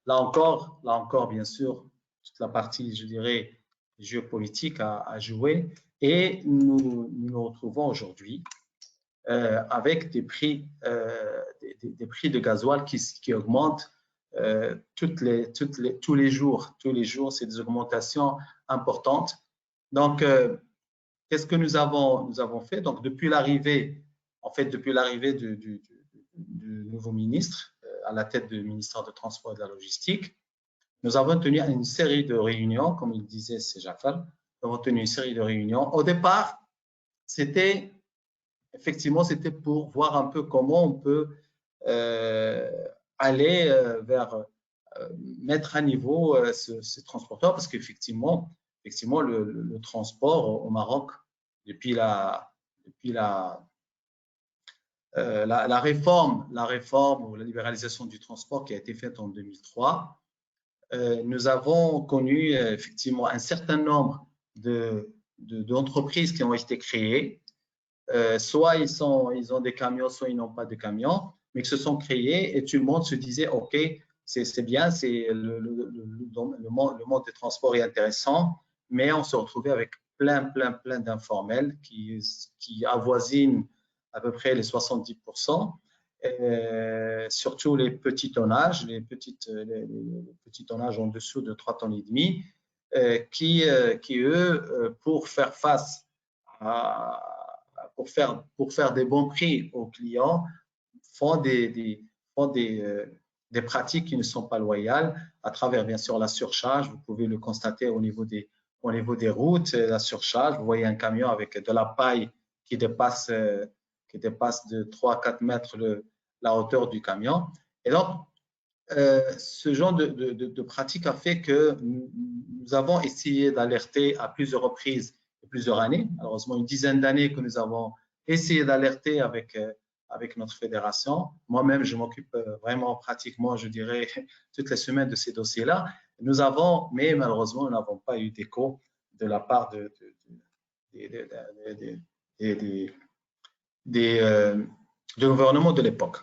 Là encore, bien sûr, toute la partie, je dirais, géopolitique a joué. Et nous nous retrouvons aujourd'hui avec des prix de gasoil qui augmentent tous les jours. Tous les jours, c'est des augmentations importantes. Donc, qu'est-ce que nous avons fait? Donc, depuis l'arrivée du nouveau ministre à la tête du ministère du Transport et de la Logistique, nous avons tenu une série de réunions, comme il disait Sejafal, nous avons tenu une série de réunions. Au départ, c'était pour voir un peu comment on peut aller vers mettre à niveau ce transporteur, parce qu'effectivement, le transport au Maroc, depuis la réforme ou la libéralisation du transport qui a été faite en 2003, nous avons connu effectivement un certain nombre d'entreprises qui ont été créées. Soit ils ont des camions, soit ils n'ont pas de camions, mais qui se sont créés et tout le monde se disait, OK, c'est bien, le monde des transports est intéressant, mais on se retrouvait avec plein d'informels qui avoisinent à peu près les 70%, surtout les petits tonnages, les petits tonnages en dessous de 3,5 tonnes, qui eux, pour faire face pour faire des bons prix aux clients, font des pratiques qui ne sont pas loyales à travers, bien sûr, la surcharge. Vous pouvez le constater au niveau des routes, la surcharge. Vous voyez un camion avec de la paille qui dépasse de 3-4 mètres la hauteur du camion. Et donc, ce genre de pratique a fait que nous avons essayé d'alerter à plusieurs reprises et plusieurs années, malheureusement une dizaine d'années que nous avons essayé d'alerter avec notre fédération. Moi-même, je m'occupe vraiment pratiquement, je dirais, toutes les semaines de ces dossiers-là. Mais malheureusement, nous n'avons pas eu d'écho de la part du gouvernement de l'époque.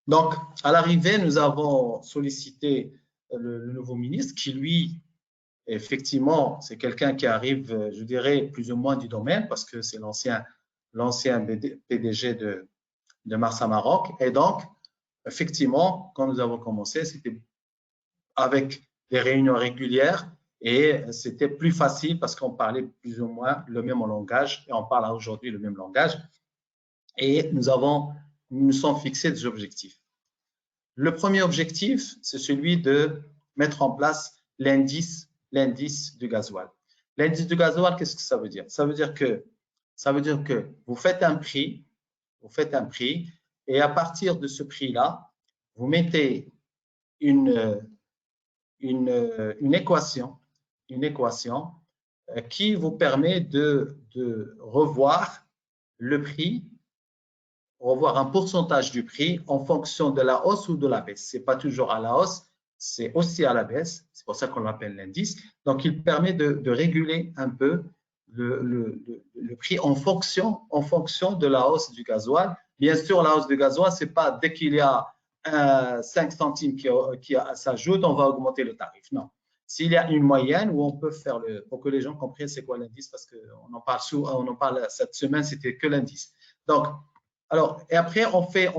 Donc, à l'arrivée, nous avons sollicité le nouveau ministre qui, lui, effectivement, c'est quelqu'un qui arrive, je dirais, plus ou moins du domaine parce que c'est l'ancien PDG de Marsa Maroc. Et donc, effectivement, quand nous avons commencé, c'était avec des réunions régulières et c'était plus facile parce qu'on parlait plus ou moins le même langage et on parle aujourd'hui le même langage. Et nous nous sommes fixés des objectifs. Le premier objectif, c'est celui de mettre en place l'indice du gasoil. L'indice du gasoil, qu'est-ce que ça veut dire? Ça veut dire que vous faites un prix et à partir de ce prix-là, vous mettez une équation qui vous permet de revoir le prix, revoir un pourcentage du prix en fonction de la hausse ou de la baisse. Ce n'est pas toujours à la hausse, c'est aussi à la baisse. C'est pour ça qu'on l'appelle l'indice. Donc, il permet de réguler un peu le prix en fonction de la hausse du gasoil. Bien sûr, la hausse du gasoil, ce n'est pas dès qu'il y a 5 centimes qui s'ajoutent, on va augmenter le tarif. Non. S'il y a une moyenne où on peut faire pour que les gens comprennent c'est quoi l'indice, parce qu'on en parle cette semaine, c'était que l'indice. Donc, et après, on fait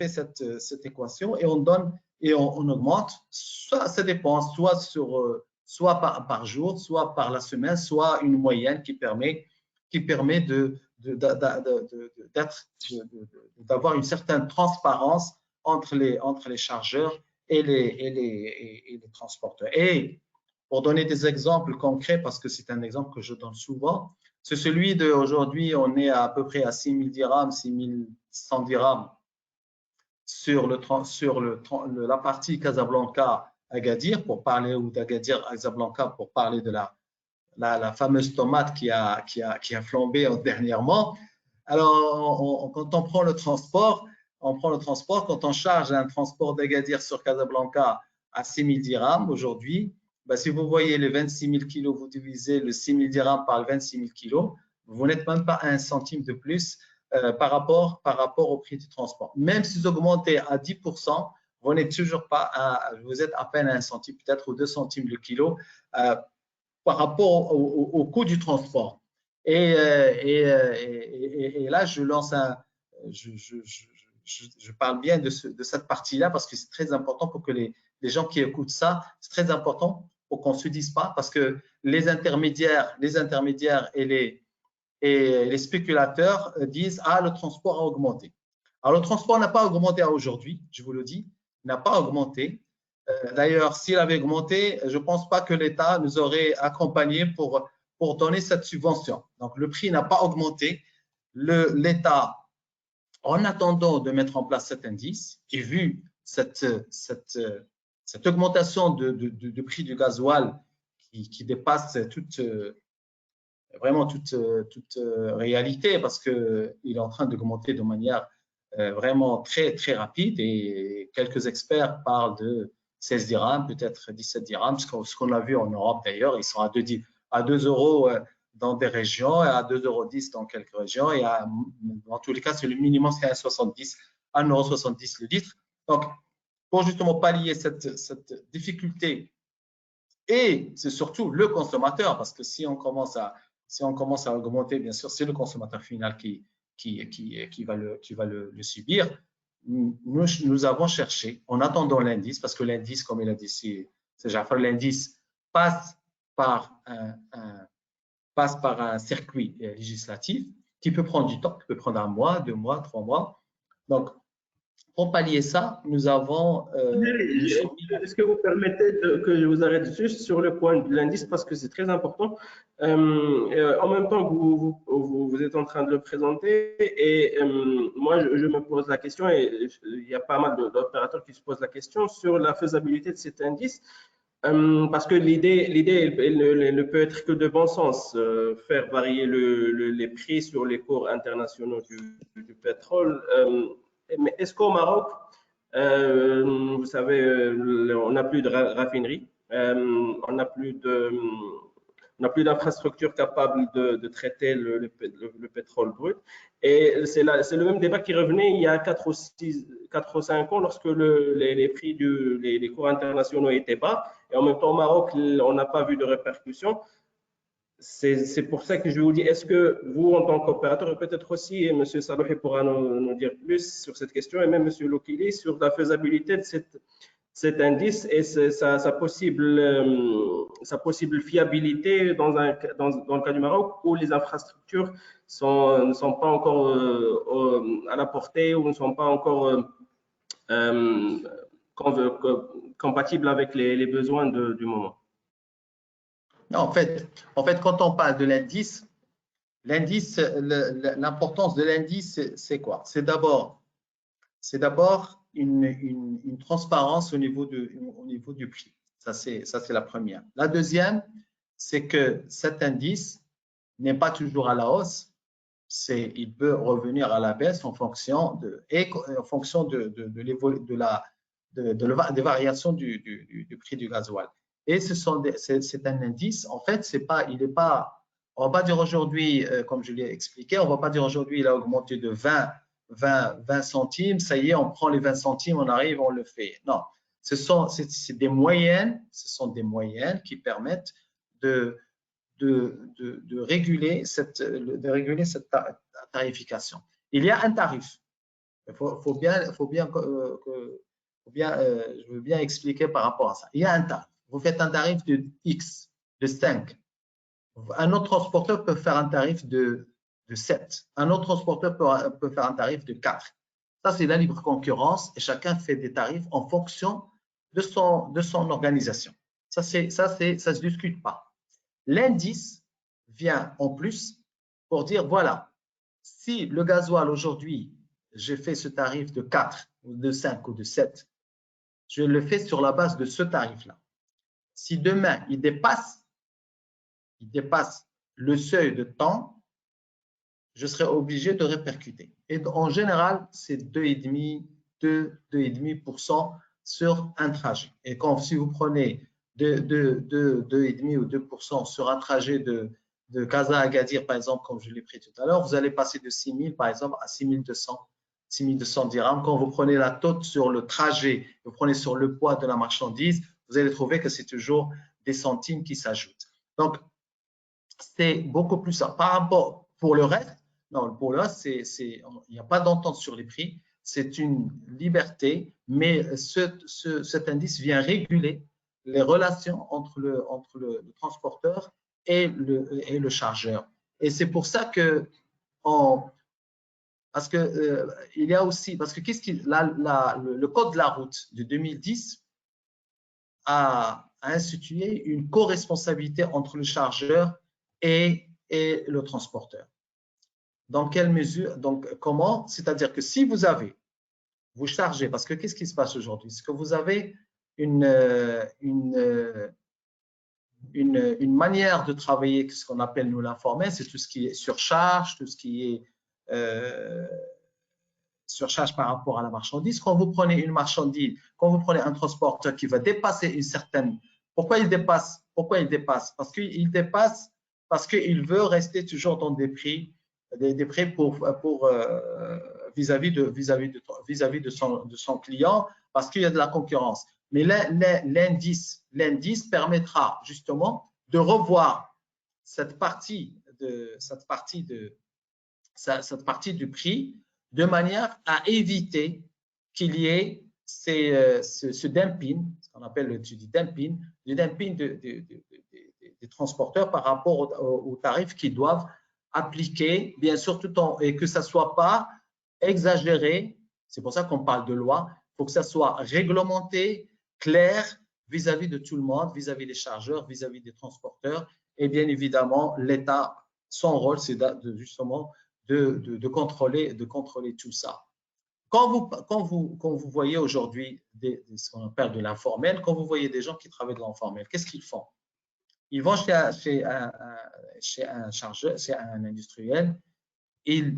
cette équation et on donne et on augmente. Soit ça dépend, soit par jour, soit par la semaine, soit une moyenne qui permet d'avoir une certaine transparence entre les chargeurs et les transporteurs. Et pour donner des exemples concrets, parce que c'est un exemple que je donne souvent, c'est celui d'aujourd'hui, on est à peu près à 6 000 dirhams, 6 100 dirhams sur la partie Casablanca-Agadir pour parler, ou d'Agadir-Casablanca pour parler de la fameuse tomate qui a flambé dernièrement. Alors, quand on prend le transport, quand on charge un transport d'Agadir sur Casablanca à 6 000 dirhams aujourd'hui, ben, si vous voyez les 26 000 kilos, vous divisez le 6 000 dirhams par 26 000 kilos, vous n'êtes même pas à 1 centime de plus par rapport au prix du transport. Même si vous augmentez à 10%, vous n'êtes toujours pas vous êtes à peine à 1 centime, peut-être ou 2 centimes le kilo par rapport au coût du transport. Et là, je lance je parle bien de cette partie-là parce que c'est très important pour que les gens qui écoutent ça, c'est très important pour qu'on ne se dise pas, parce que les intermédiaires et les spéculateurs disent « Ah, le transport a augmenté ». Alors, le transport n'a pas augmenté à aujourd'hui, je vous le dis, n'a pas augmenté. D'ailleurs, s'il avait augmenté, je ne pense pas que l'État nous aurait accompagnés pour donner cette subvention. Donc, le prix n'a pas augmenté. L'État, en attendant de mettre en place cet indice, et vu cette augmentation de prix du gasoil qui dépasse vraiment toute réalité, parce qu'il est en train d'augmenter de manière vraiment très, très rapide, et quelques experts parlent de 16 dirhams, peut-être 17 dirhams, ce qu'on a vu en Europe d'ailleurs, ils sont à 2 euros dans des régions, et à 2,10 euros dans quelques régions, et dans tous les cas, c'est le minimum, c'est à 1,70 € le litre. Donc, pour justement pallier cette difficulté, et c'est surtout le consommateur, parce que si on commence à augmenter, bien sûr, c'est le consommateur final qui va le subir. Nous avons cherché, en attendant l'indice, parce que l'indice, comme il a dit, c'est Jafar, l'indice passe par un circuit législatif qui peut prendre du temps, qui peut prendre 1 mois, 2 mois, 3 mois. Donc, pour pallier ça, nous avons… Est-ce que vous permettez que je vous arrête juste sur le point de l'indice, parce que c'est très important. En même temps que vous êtes en train de le présenter, et moi je me pose la question, et il y a pas mal d'opérateurs qui se posent la question sur la faisabilité de cet indice, parce que l'idée elle ne peut être que de bon sens, faire varier les prix sur les cours internationaux du pétrole. Mais est-ce qu'au Maroc, vous savez, on n'a plus de raffinerie, on n'a plus d'infrastructures capables de traiter le pétrole brut. Et c'est le même débat qui revenait il y a 4 ou 5 ans, lorsque les prix les cours internationaux étaient bas. Et en même temps, au Maroc, on n'a pas vu de répercussions. C'est pour ça que je vous dis, est-ce que vous, en tant qu'opérateur, et peut-être aussi, et M. Salouhi pourra nous dire plus sur cette question, et même M. Lokili, sur la faisabilité de cet indice et sa possible fiabilité dans le cas du Maroc, où les infrastructures ne sont pas encore à la portée, ou ne sont pas encore compatibles avec les besoins du moment. Non, en fait, quand on parle de l'indice, l'importance de l'indice, c'est quoi? C'est d'abord une transparence au niveau du prix. Ça, c'est la première. La deuxième, c'est que cet indice n'est pas toujours à la hausse. Il peut revenir à la baisse en fonction des variations du prix du gasoil. Et c'est un indice, en fait, on va pas dire aujourd'hui, comme je l'ai expliqué, on va pas dire aujourd'hui il a augmenté de 20 centimes, ça y est, on prend les 20 centimes, on arrive, on le fait. Non, c'est des moyennes, ce sont des moyennes qui permettent de réguler cette tarification. Il y a un tarif. Je veux bien expliquer par rapport à ça. Il y a un tarif. Vous faites un tarif de X, de 5. Un autre transporteur peut faire un tarif de 7. Un autre transporteur peut faire un tarif de 4. Ça, c'est la libre concurrence et chacun fait des tarifs en fonction de son organisation. Ça se discute pas. L'indice vient en plus pour dire, voilà, si le gasoil aujourd'hui, j'ai fait ce tarif de 4 ou de 5 ou de 7, je le fais sur la base de ce tarif-là. Si demain, il dépasse le seuil de temps, je serai obligé de répercuter. Et en général, c'est 2,5% sur un trajet. Et si vous prenez de 2,5 ou 2% sur un trajet de Casa à Agadir, par exemple, comme je l'ai pris tout à l'heure, vous allez passer de 6 000, par exemple, à 6 200 dirhams. Quand vous prenez la tote sur le trajet, vous prenez sur le poids de la marchandise, vous allez trouver que c'est toujours des centimes qui s'ajoutent. Donc, c'est beaucoup plus ça. Par rapport, pour le reste, non, pour le reste, il n'y a pas d'entente sur les prix. C'est une liberté, mais cet indice vient réguler les relations entre le transporteur et le chargeur. Et c'est pour ça que, parce que il y a aussi, parce que le code de la route de 2010 a institué une co-responsabilité entre le chargeur et le transporteur. Dans quelle mesure? Donc, comment? C'est-à-dire que si vous chargez, parce que qu'est-ce qui se passe aujourd'hui? C'est que vous avez une manière de travailler, ce qu'on appelle nous l'informel, c'est tout ce qui est surcharge, tout ce qui est surcharge par rapport à la marchandise. Quand vous prenez une marchandise, quand vous prenez un transporteur qui va dépasser une certaine… Pourquoi il dépasse? Parce qu'il dépasse parce qu'il veut rester toujours dans des prix vis-à-vis de son client, parce qu'il y a de la concurrence. Mais l'indice permettra justement de revoir cette partie du prix de manière à éviter qu'il y ait ce dumping, ce qu'on appelle le dumping des transporteurs par rapport aux tarifs qu'ils doivent appliquer, bien sûr, et que ça ne soit pas exagéré. C'est pour ça qu'on parle de loi. Il faut que ça soit réglementé, clair, vis-à-vis de tout le monde, vis-à-vis des chargeurs, vis-à-vis des transporteurs. Et bien évidemment, l'État, son rôle, c'est justement de contrôler tout ça. Quand vous voyez aujourd'hui ce qu'on appelle de l'informel, quand vous voyez des gens qui travaillent de l'informel, qu'est-ce qu'ils font? Ils vont chez un chargeur, chez un industriel, ils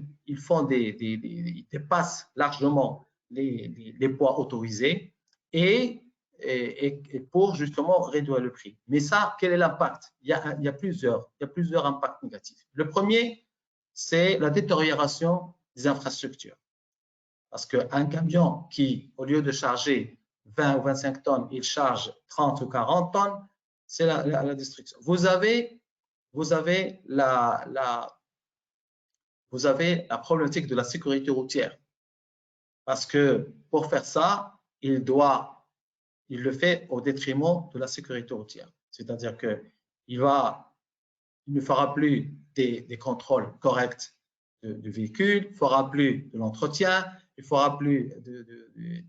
dépassent largement les poids autorisés et pour justement réduire le prix. Mais ça, quel est l'impact? Il y a plusieurs impacts négatifs. Le premier, c'est la détérioration des infrastructures. Parce qu'un camion qui, au lieu de charger 20 ou 25 tonnes, il charge 30 ou 40 tonnes, c'est la destruction. Vous avez la problématique de la sécurité routière. Parce que pour faire ça, il le fait au détriment de la sécurité routière. C'est-à-dire qu'il ne fera plus des contrôles corrects de véhicules, il ne fera plus de l'entretien, il ne fera plus de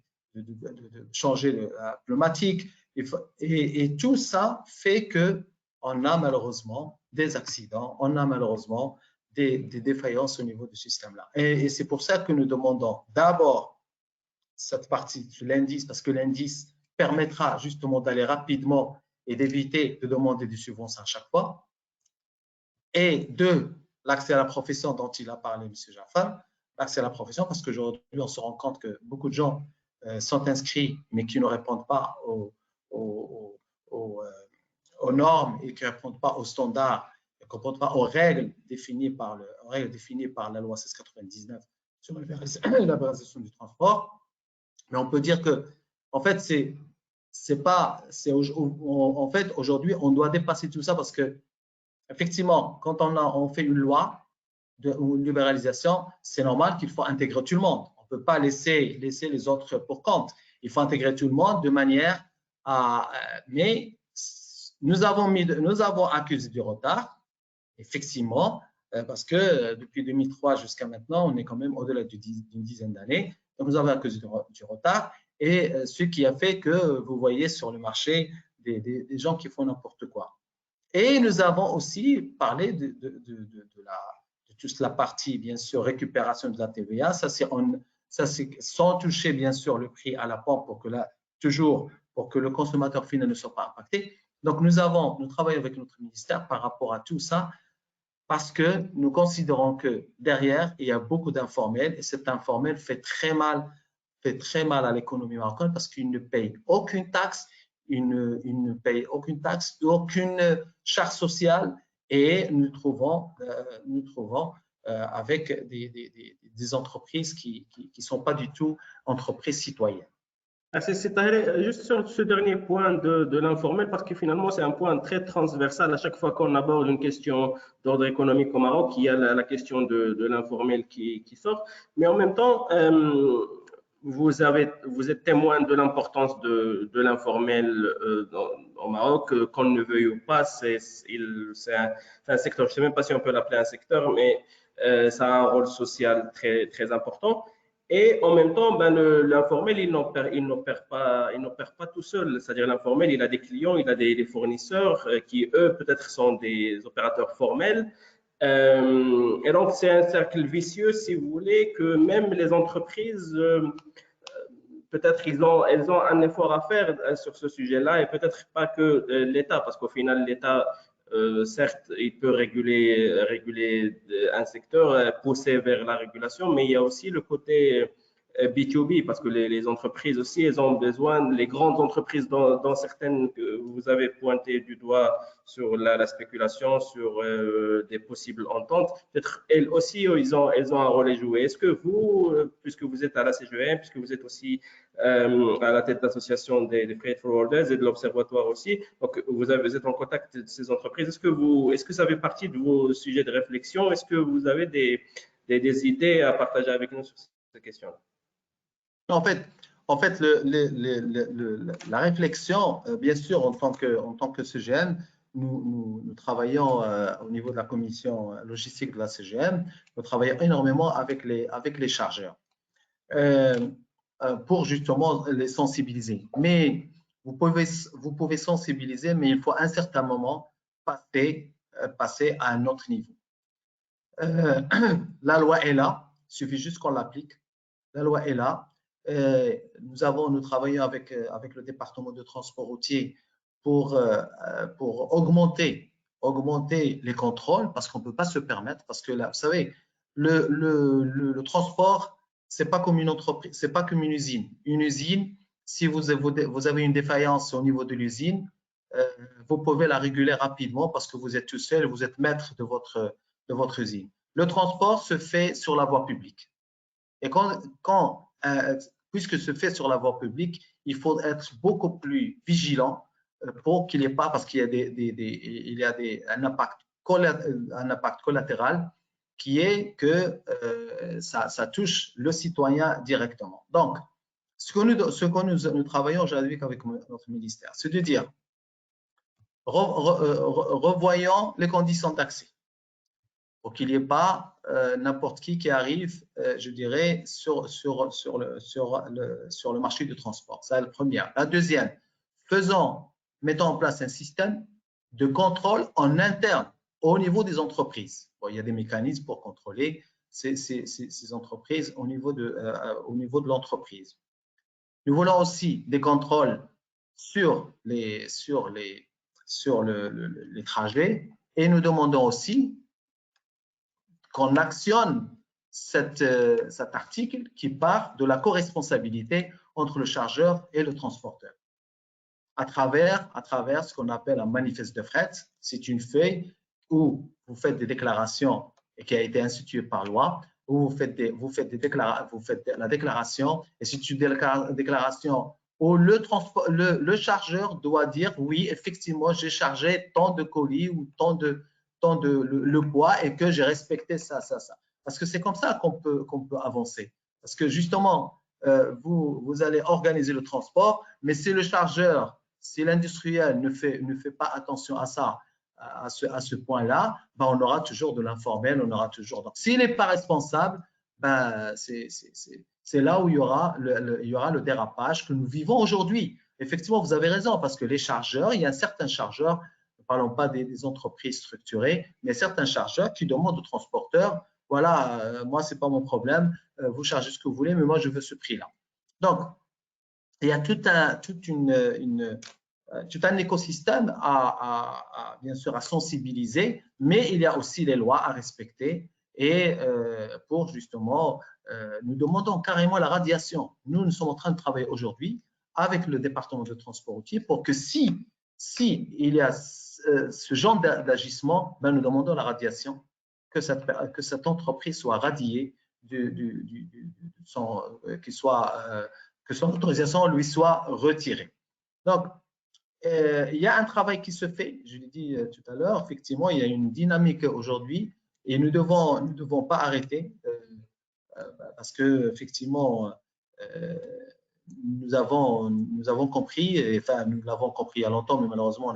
changer la pneumatique. Et tout ça fait qu'on a malheureusement des accidents, on a malheureusement des défaillances au niveau du système-là. Et c'est pour ça que nous demandons d'abord cette partie de l'indice, parce que l'indice permettra justement d'aller rapidement et d'éviter de demander des subventions à chaque fois. Et l'accès à la profession dont il a parlé, M. Jaffan, l'accès à la profession, parce qu'aujourd'hui, on se rend compte que beaucoup de gens sont inscrits, mais qui ne répondent pas aux normes et qui ne répondent pas aux standards, qui ne répondent pas aux règles définies par la loi 1699 sur la libéralisation du transport. Mais on peut dire que, en fait, aujourd'hui, on doit dépasser tout ça parce que, effectivement, quand on fait une loi ou une libéralisation, c'est normal qu'il faut intégrer tout le monde. On ne peut pas laisser les autres pour compte. Il faut intégrer tout le monde de manière à… Mais nous avons accusé du retard, effectivement, parce que depuis 2003 jusqu'à maintenant, on est quand même au-delà d'une dizaine d'années. Donc, nous avons accusé du retard et ce qui a fait que vous voyez sur le marché des gens qui font n'importe quoi. Et nous avons aussi parlé de toute la partie, bien sûr, récupération de la TVA. Ça, c'est sans toucher, bien sûr, le prix à la pompe pour que le consommateur final ne soit pas impacté. Donc, nous travaillons avec notre ministère par rapport à tout ça parce que nous considérons que derrière, il y a beaucoup d'informels et cet informel fait très mal à l'économie marocaine parce qu'il ne paye aucune taxe, ils ne payent aucune taxe, aucune charge sociale, et nous trouvons avec des entreprises qui ne sont pas du tout entreprises citoyennes. C'est juste sur ce dernier point de l'informel, parce que finalement, c'est un point très transversal. À chaque fois qu'on aborde une question d'ordre économique au Maroc, il y a la question de l'informel qui sort. Mais en même temps, vous êtes témoin de l'importance de l'informel au Maroc, qu'on ne veuille ou pas. C'est un secteur, je ne sais même pas si on peut l'appeler un secteur, mais ça a un rôle social très, très important. Et en même temps, ben, l'informel, il n'opère pas tout seul. C'est-à-dire l'informel, il a des clients, il a des fournisseurs qui, eux, peut-être sont des opérateurs formels. Et donc, c'est un cercle vicieux, si vous voulez, que même les entreprises, peut-être elles ont un effort à faire sur ce sujet-là, et peut-être pas que l'État, parce qu'au final, l'État, certes, il peut réguler un secteur, pousser vers la régulation, mais il y a aussi le côté B2B, parce que les entreprises aussi, elles ont besoin, les grandes entreprises, dans certaines que vous avez pointé du doigt sur la spéculation, sur des possibles ententes, peut-être elles aussi, elles ont un rôle à jouer. Est-ce que vous, puisque vous êtes à la CGM, puisque vous êtes aussi à la tête de l'association des freight forwarders et de l'observatoire aussi, donc vous êtes en contact de ces entreprises, est-ce que ça fait partie de vos sujets de réflexion? Est-ce que vous avez des idées à partager avec nous sur ces questions-là? En fait, la réflexion, bien sûr, en tant que CGM, nous travaillons au niveau de la commission logistique de la CGM, nous travaillons énormément avec les chargeurs pour justement les sensibiliser. Mais vous pouvez sensibiliser, mais il faut à un certain moment passer à un autre niveau. La loi est là, il suffit juste qu'on l'applique. La loi est là. Nous travaillons avec le département de transport routier pour augmenter les contrôles, parce qu'on ne peut pas se permettre, parce que là, vous savez, le transport, c'est pas comme une entreprise, c'est pas comme une usine. Une usine, si vous avez une défaillance au niveau de l'usine, vous pouvez la réguler rapidement parce que vous êtes tout seul, vous êtes maître de votre usine. Le transport se fait sur la voie publique. Et puisque se fait sur la voie publique, il faut être beaucoup plus vigilant pour qu'il n'y ait pas, parce qu'il y a un impact collatéral qui est que ça touche le citoyen directement. Donc, ce que nous travaillons aujourd'hui avec notre ministère, c'est de dire, revoyons les conditions d'accès pour qu'il n'y ait pas n'importe qui arrive, je dirais, sur le marché du transport. C'est la première. La deuxième, mettons en place un système de contrôle en interne au niveau des entreprises. Bon, il y a des mécanismes pour contrôler ces entreprises au niveau de l'entreprise. Nous voulons aussi des contrôles sur les trajets, et nous demandons aussi qu'on actionne cet article qui part de la co-responsabilité entre le chargeur et le transporteur. À travers ce qu'on appelle un manifeste de fret, c'est une feuille où vous faites des déclarations et qui a été instituée par loi, où vous faites la déclaration, et c'est une déclaration où le chargeur doit dire oui, effectivement, j'ai chargé tant de colis ou tant de le poids et que j'ai respecté ça. Parce que c'est comme ça qu'on peut avancer. Parce que justement, vous allez organiser le transport, mais si le chargeur, si l'industriel ne fait pas attention à ça, à ce point-là, ben on aura toujours de l'informel, on aura toujours. Donc, s'il n'est pas responsable, ben c'est là où il y aura le dérapage que nous vivons aujourd'hui. Effectivement, vous avez raison, parce que les chargeurs, il y a certains chargeurs, ne parlons pas des entreprises structurées, mais certains chargeurs qui demandent aux transporteurs, voilà, moi, ce n'est pas mon problème, vous chargez ce que vous voulez, mais moi, je veux ce prix-là. Donc, il y a tout un écosystème bien sûr à sensibiliser, mais il y a aussi les lois à respecter. Et pour justement, nous demandons carrément la radiation. Nous sommes en train de travailler aujourd'hui avec le département de transport routier pour que si il y a ce genre d'agissement, ben, nous demandons la radiation, que cette entreprise soit radiée, que son autorisation lui soit retirée. Donc, il y a un travail qui se fait, je l'ai dit tout à l'heure, effectivement, il y a une dynamique aujourd'hui et nous ne devons pas arrêter parce que effectivement, nous avons compris, et, enfin, nous l'avons compris il y a longtemps, mais malheureusement,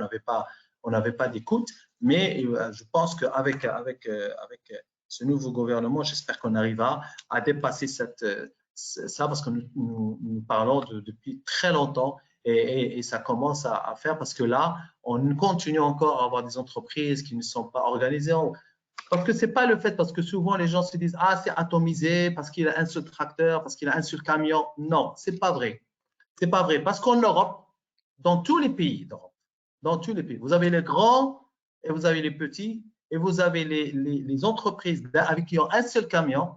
on n'avait pas d'écoute. Mais je pense qu'avec ce nouveau gouvernement, j'espère qu'on arrivera à dépasser ça parce que nous parlons depuis très longtemps et ça commence à faire parce que là, on continue encore à avoir des entreprises qui ne sont pas organisées. Parce que ce n'est pas le fait, parce que souvent les gens se disent « Ah, c'est atomisé parce qu'il a un seul tracteur, parce qu'il a un seul camion. » Non, ce n'est pas vrai. Ce n'est pas vrai. Parce qu'en Europe, dans tous les pays d'Europe, vous avez les grands et vous avez les petits et vous avez les entreprises avec qui ont un seul camion,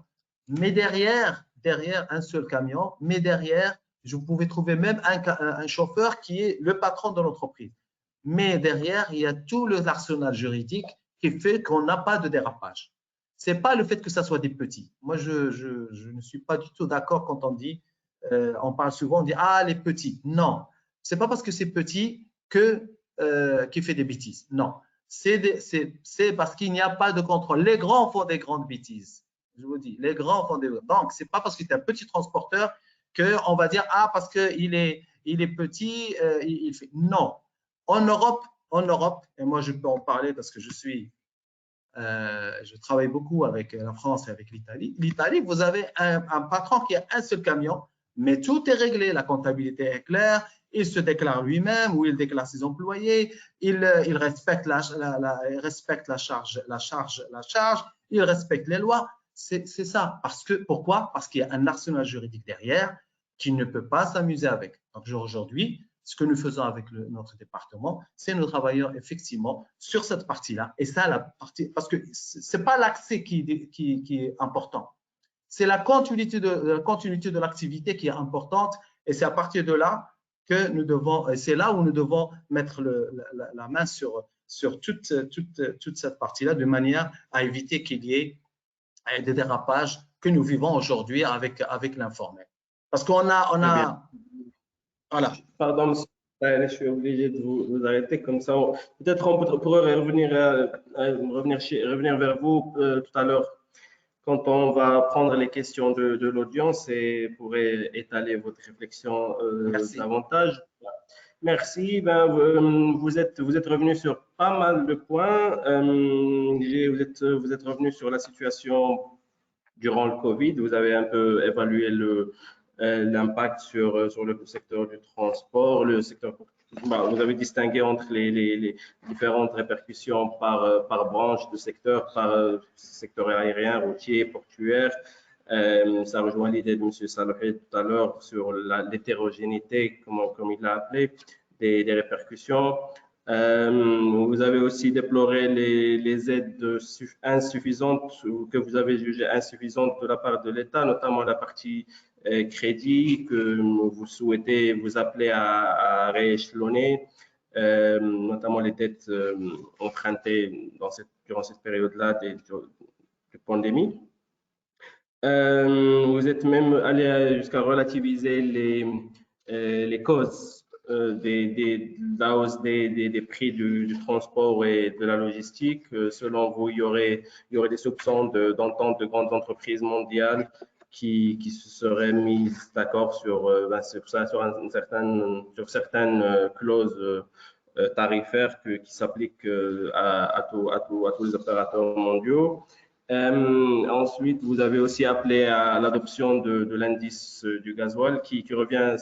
mais derrière un seul camion, mais derrière, vous pouvez trouver même un chauffeur qui est le patron de l'entreprise. Mais derrière, il y a tout l'arsenal juridique qui fait qu'on n'a pas de dérapage. Ce n'est pas le fait que ça soit des petits. Moi, je ne suis pas du tout d'accord quand on dit, on parle souvent, on dit « Ah, les petits ». Non, ce n'est pas parce que c'est petit qu'il fait des bêtises. Non, c'est parce qu'il n'y a pas de contrôle. Les grands font des grandes bêtises. Je vous dis, les grands font des… Donc, ce n'est pas parce que tu es un petit transporteur qu'on va dire « Ah, parce qu'il est petit, il fait… » Non. En Europe, et moi je peux en parler parce que je travaille beaucoup avec la France et avec l'Italie. L'Italie, vous avez un patron qui a un seul camion, mais tout est réglé. La comptabilité est claire, il se déclare lui-même ou il déclare ses employés, il respecte la charge, il respecte les lois. C'est ça. Pourquoi? Parce qu'il y a un arsenal juridique derrière qui ne peut pas s'amuser avec. Donc aujourd'hui, ce que nous faisons avec notre département, c'est nous travaillons effectivement sur cette partie-là. Et ça, la partie, parce que ce n'est pas l'accès qui est important, c'est la continuité de l'activité qui est importante. Et c'est à partir de là que nous devons, c'est là où nous devons mettre la main sur toute cette partie-là de manière à éviter qu'il y ait des dérapages que nous vivons aujourd'hui avec l'informel. Parce qu'on a voilà. Pardon, monsieur, je suis obligé de vous arrêter comme ça. Peut-être on pourrait revenir vers vous tout à l'heure quand on va prendre les questions de l'audience et pourrait étaler votre réflexion davantage. Merci. Ben, vous êtes revenu sur pas mal de points. Vous êtes revenu sur la situation durant le Covid. Vous avez un peu évalué l'impact sur le secteur du transport, vous avez distingué entre les différentes répercussions par branche de secteur, par secteur aérien, routier, portuaire. Ça rejoint l'idée de M. Salahé tout à l'heure sur l'hétérogénéité, comme il l'a appelé, des répercussions. Vous avez aussi déploré les aides insuffisantes ou que vous avez jugées insuffisantes de la part de l'État, notamment la partie crédit que vous souhaitez, vous appelez à rééchelonner, notamment les dettes empruntées durant cette période-là de pandémie. Vous êtes même allé jusqu'à relativiser les causes de la hausse des prix du transport et de la logistique. Selon vous, il y aurait des soupçons d'entente de grandes entreprises mondiales qui se seraient mises d'accord sur certaines clauses tarifaires qui s'appliquent à tous les opérateurs mondiaux. Ensuite, vous avez aussi appelé à l'adoption de l'indice du gasoil qui revient,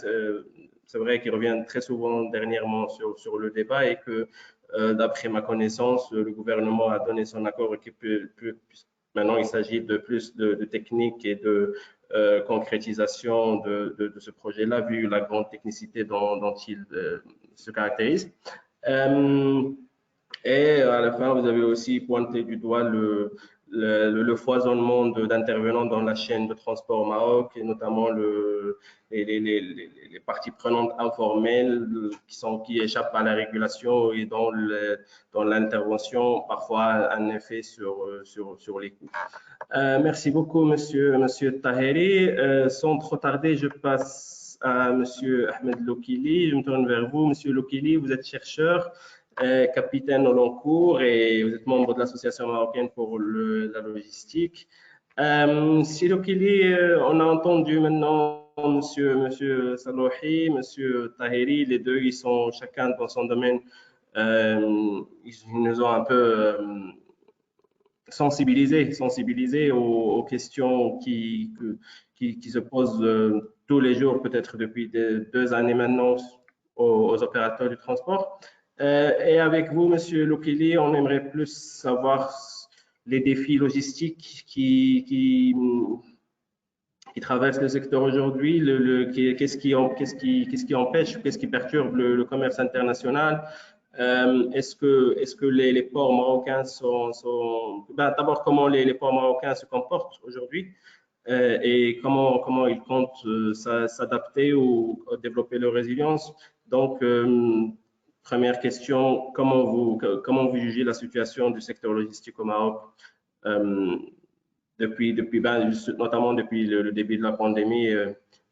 c'est vrai, qui revient très souvent dernièrement sur le débat et que, d'après ma connaissance, le gouvernement a donné son accord et que maintenant il s'agit de plus de techniques et de concrétisation de ce projet-là, vu la grande technicité dont il se caractérise. Et à la fin, vous avez aussi pointé du doigt le foisonnement d'intervenants dans la chaîne de transport au Maroc, et notamment les parties prenantes informelles qui échappent à la régulation et dont l'intervention parfois a un effet sur les coûts. Merci beaucoup, Monsieur Taheri. Sans trop tarder, je passe à Monsieur Ahmed Lokili. Je me tourne vers vous. Monsieur Lokili, vous êtes chercheur, capitaine au long cours et vous êtes membre de l'Association marocaine pour la logistique. Monsieur Lokili, on a entendu maintenant Monsieur Salouhi, Monsieur Taheri, les deux, ils sont chacun dans son domaine. Ils nous ont un peu sensibilisés aux questions qui se posent tous les jours, peut-être depuis 2 années maintenant, aux opérateurs du transport. Et avec vous, Monsieur Lokili, on aimerait plus savoir les défis logistiques qui traversent le secteur aujourd'hui, qu'est-ce qui empêche, qu'est-ce qui perturbe le commerce international. Est-ce que les ports marocains d'abord, comment les ports marocains se comportent aujourd'hui et comment ils comptent s'adapter ou développer leur résilience. Donc, première question, comment vous jugez la situation du secteur logistique au Maroc notamment depuis le début de la pandémie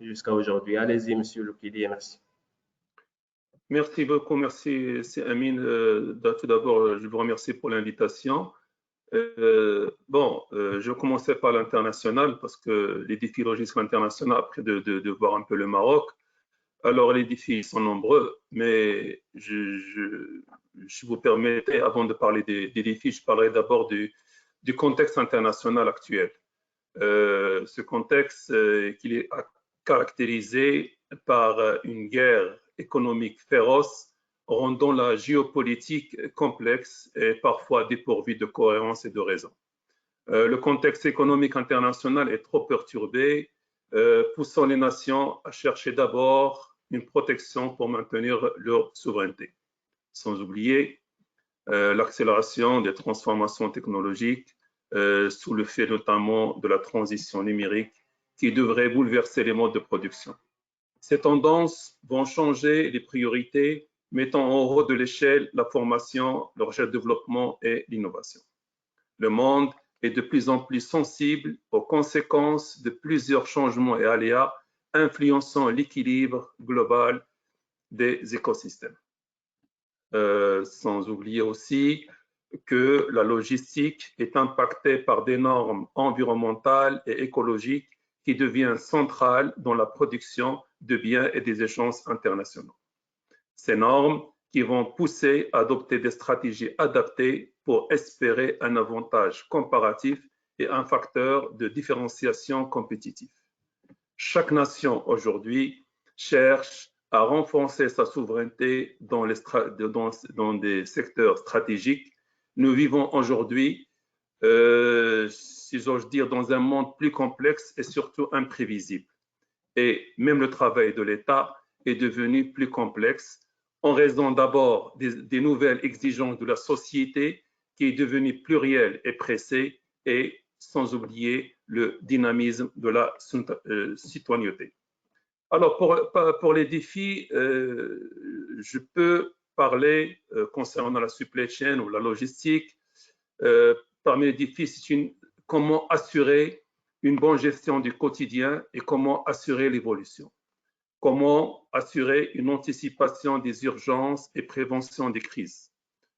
jusqu'à aujourd'hui? Allez-y, Monsieur Lokili, merci. Merci beaucoup, merci Amine. Tout d'abord, je vous remercie pour l'invitation. Je vais commencer par l'international parce que les défis logistiques internationaux, après de voir un peu le Maroc, alors les défis sont nombreux, mais je vous permettez, avant de parler des défis, je parlerai d'abord du contexte international actuel. Ce contexte qu'il est caractérisé par une guerre économique féroce, rendant la géopolitique complexe et parfois dépourvue de cohérence et de raison. Le contexte économique international est trop perturbé, poussant les nations à chercher d'abord une protection pour maintenir leur souveraineté. Sans oublier l'accélération des transformations technologiques sous le fait notamment de la transition numérique qui devrait bouleverser les modes de production. Ces tendances vont changer les priorités, mettant en haut de l'échelle la formation, le recherche développement et l'innovation. Le monde est de plus en plus sensible aux conséquences de plusieurs changements et aléas influençant l'équilibre global des écosystèmes. Sans oublier aussi que la logistique est impactée par des normes environnementales et écologiques qui deviennent centrales dans la production de biens et des échanges internationaux. Ces normes qui vont pousser à adopter des stratégies adaptées pour espérer un avantage comparatif et un facteur de différenciation compétitif. Chaque nation aujourd'hui cherche à renforcer sa souveraineté dans des secteurs stratégiques. Nous vivons aujourd'hui, si j'ose dire, dans un monde plus complexe et surtout imprévisible. Et même le travail de l'État est devenu plus complexe en raison d'abord des nouvelles exigences de la société qui est devenue plurielle et pressée, et sans oublier le dynamisme de la citoyenneté. Alors, pour les défis, je peux parler concernant la supply chain ou la logistique. Parmi les défis, c'est comment assurer une bonne gestion du quotidien et comment assurer l'évolution. Comment assurer une anticipation des urgences et prévention des crises.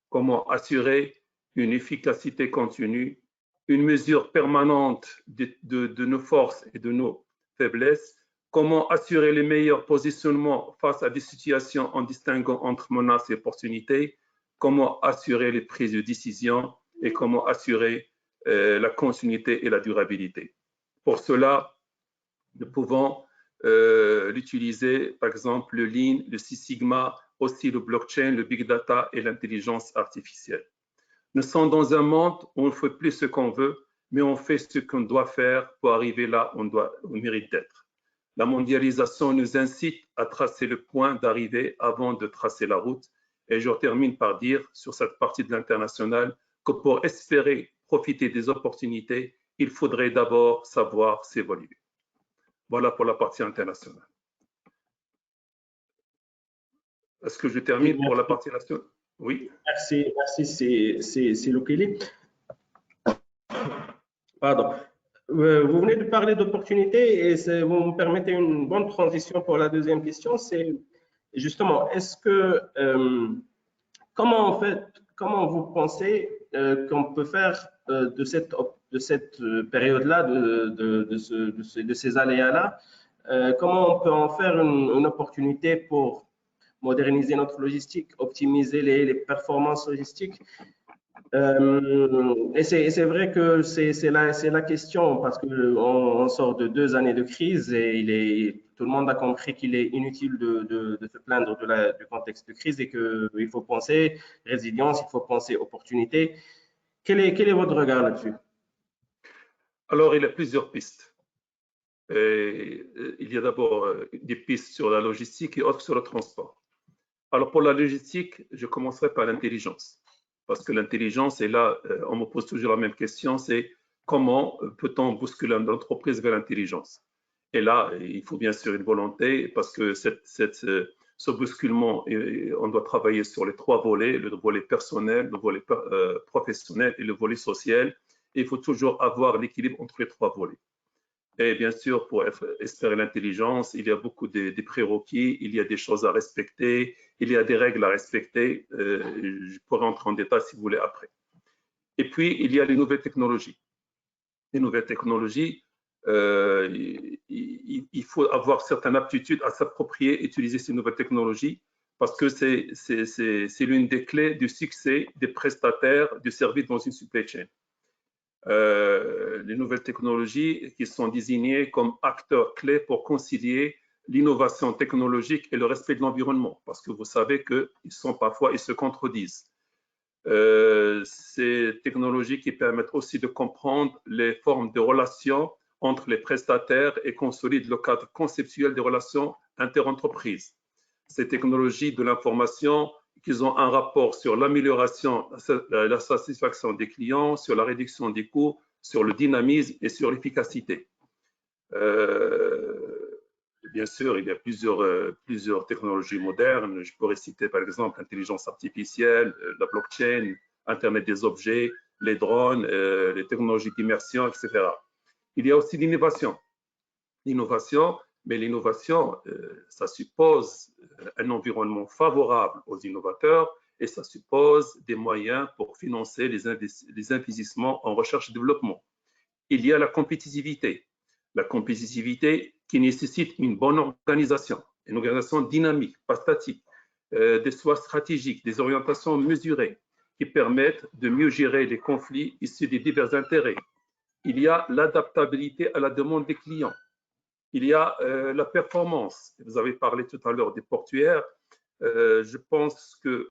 Comment assurer une efficacité continue, une mesure permanente de nos forces et de nos faiblesses. Comment assurer les meilleurs positionnements face à des situations en distinguant entre menaces et opportunités. Comment assurer les prises de décision et comment assurer la continuité et la durabilité. Pour cela, nous pouvons l'utiliser, par exemple, le Lean, le Six Sigma, aussi le blockchain, le big data et l'intelligence artificielle. Nous sommes dans un monde où on ne fait plus ce qu'on veut, mais on fait ce qu'on doit faire pour arriver là où on mérite d'être. La mondialisation nous incite à tracer le point d'arrivée avant de tracer la route. Et je termine par dire, sur cette partie de l'international, que pour espérer profiter des opportunités, il faudrait d'abord savoir s'évaluer. Voilà pour la partie internationale. Est-ce que je termine pour la partie nationale? Oui. Merci, c'est Lokele. Pardon. Vous venez de parler d'opportunités et vous me permettez une bonne transition pour la deuxième question. C'est justement, est-ce que, comment vous pensez qu'on peut faire de cette période-là, de ces aléas-là, comment on peut en faire une opportunité pour moderniser notre logistique, optimiser les performances logistiques? Et c'est vrai que c'est la question parce qu'on sort de 2 années de crise et tout le monde a compris qu'il est inutile de se plaindre du contexte de crise et qu'il faut penser résilience, il faut penser opportunité. Quel est votre regard là-dessus? Alors, il y a plusieurs pistes. Il y a d'abord des pistes sur la logistique et autres sur le transport. Alors, pour la logistique, je commencerai par l'intelligence. Parce que l'intelligence, et là, on me pose toujours la même question, c'est comment peut-on bousculer l'entreprise vers l'intelligence? Et là, il faut bien sûr une volonté, parce que ce bousculement, on doit travailler sur les 3 volets, le volet personnel, le volet professionnel et le volet social. Et il faut toujours avoir l'équilibre entre les 3 volets. Et bien sûr, pour espérer l'intelligence, il y a beaucoup de prérequis, il y a des choses à respecter, il y a des règles à respecter. Je pourrais entrer en détail si vous voulez après. Et puis, il y a les nouvelles technologies. Les nouvelles technologies, il faut avoir certaines aptitudes à s'approprier et utiliser ces nouvelles technologies parce que c'est l'une des clés du succès des prestataires du service dans une supply chain. Les nouvelles technologies qui sont désignées comme acteurs clés pour concilier l'innovation technologique et le respect de l'environnement, parce que vous savez qu'ils se contredisent. Ces technologies qui permettent aussi de comprendre les formes de relations entre les prestataires et consolident le cadre conceptuel des relations interentreprises. Ces technologies de l'information qu'ils ont un rapport sur l'amélioration, la satisfaction des clients, sur la réduction des coûts, sur le dynamisme et sur l'efficacité. Bien sûr, il y a plusieurs technologies modernes. Je pourrais citer par exemple l'intelligence artificielle, la blockchain, Internet des objets, les drones, les technologies d'immersion, etc. Il y a aussi l'innovation. L'innovation, mais l'innovation, ça suppose un environnement favorable aux innovateurs et ça suppose des moyens pour financer les investissements en recherche et développement. Il y a la compétitivité qui nécessite une bonne organisation, une organisation dynamique, pas statique, des choix stratégiques, des orientations mesurées qui permettent de mieux gérer les conflits issus des divers intérêts. Il y a l'adaptabilité à la demande des clients. Il y a la performance. Vous avez parlé tout à l'heure des portuaires. Je pense que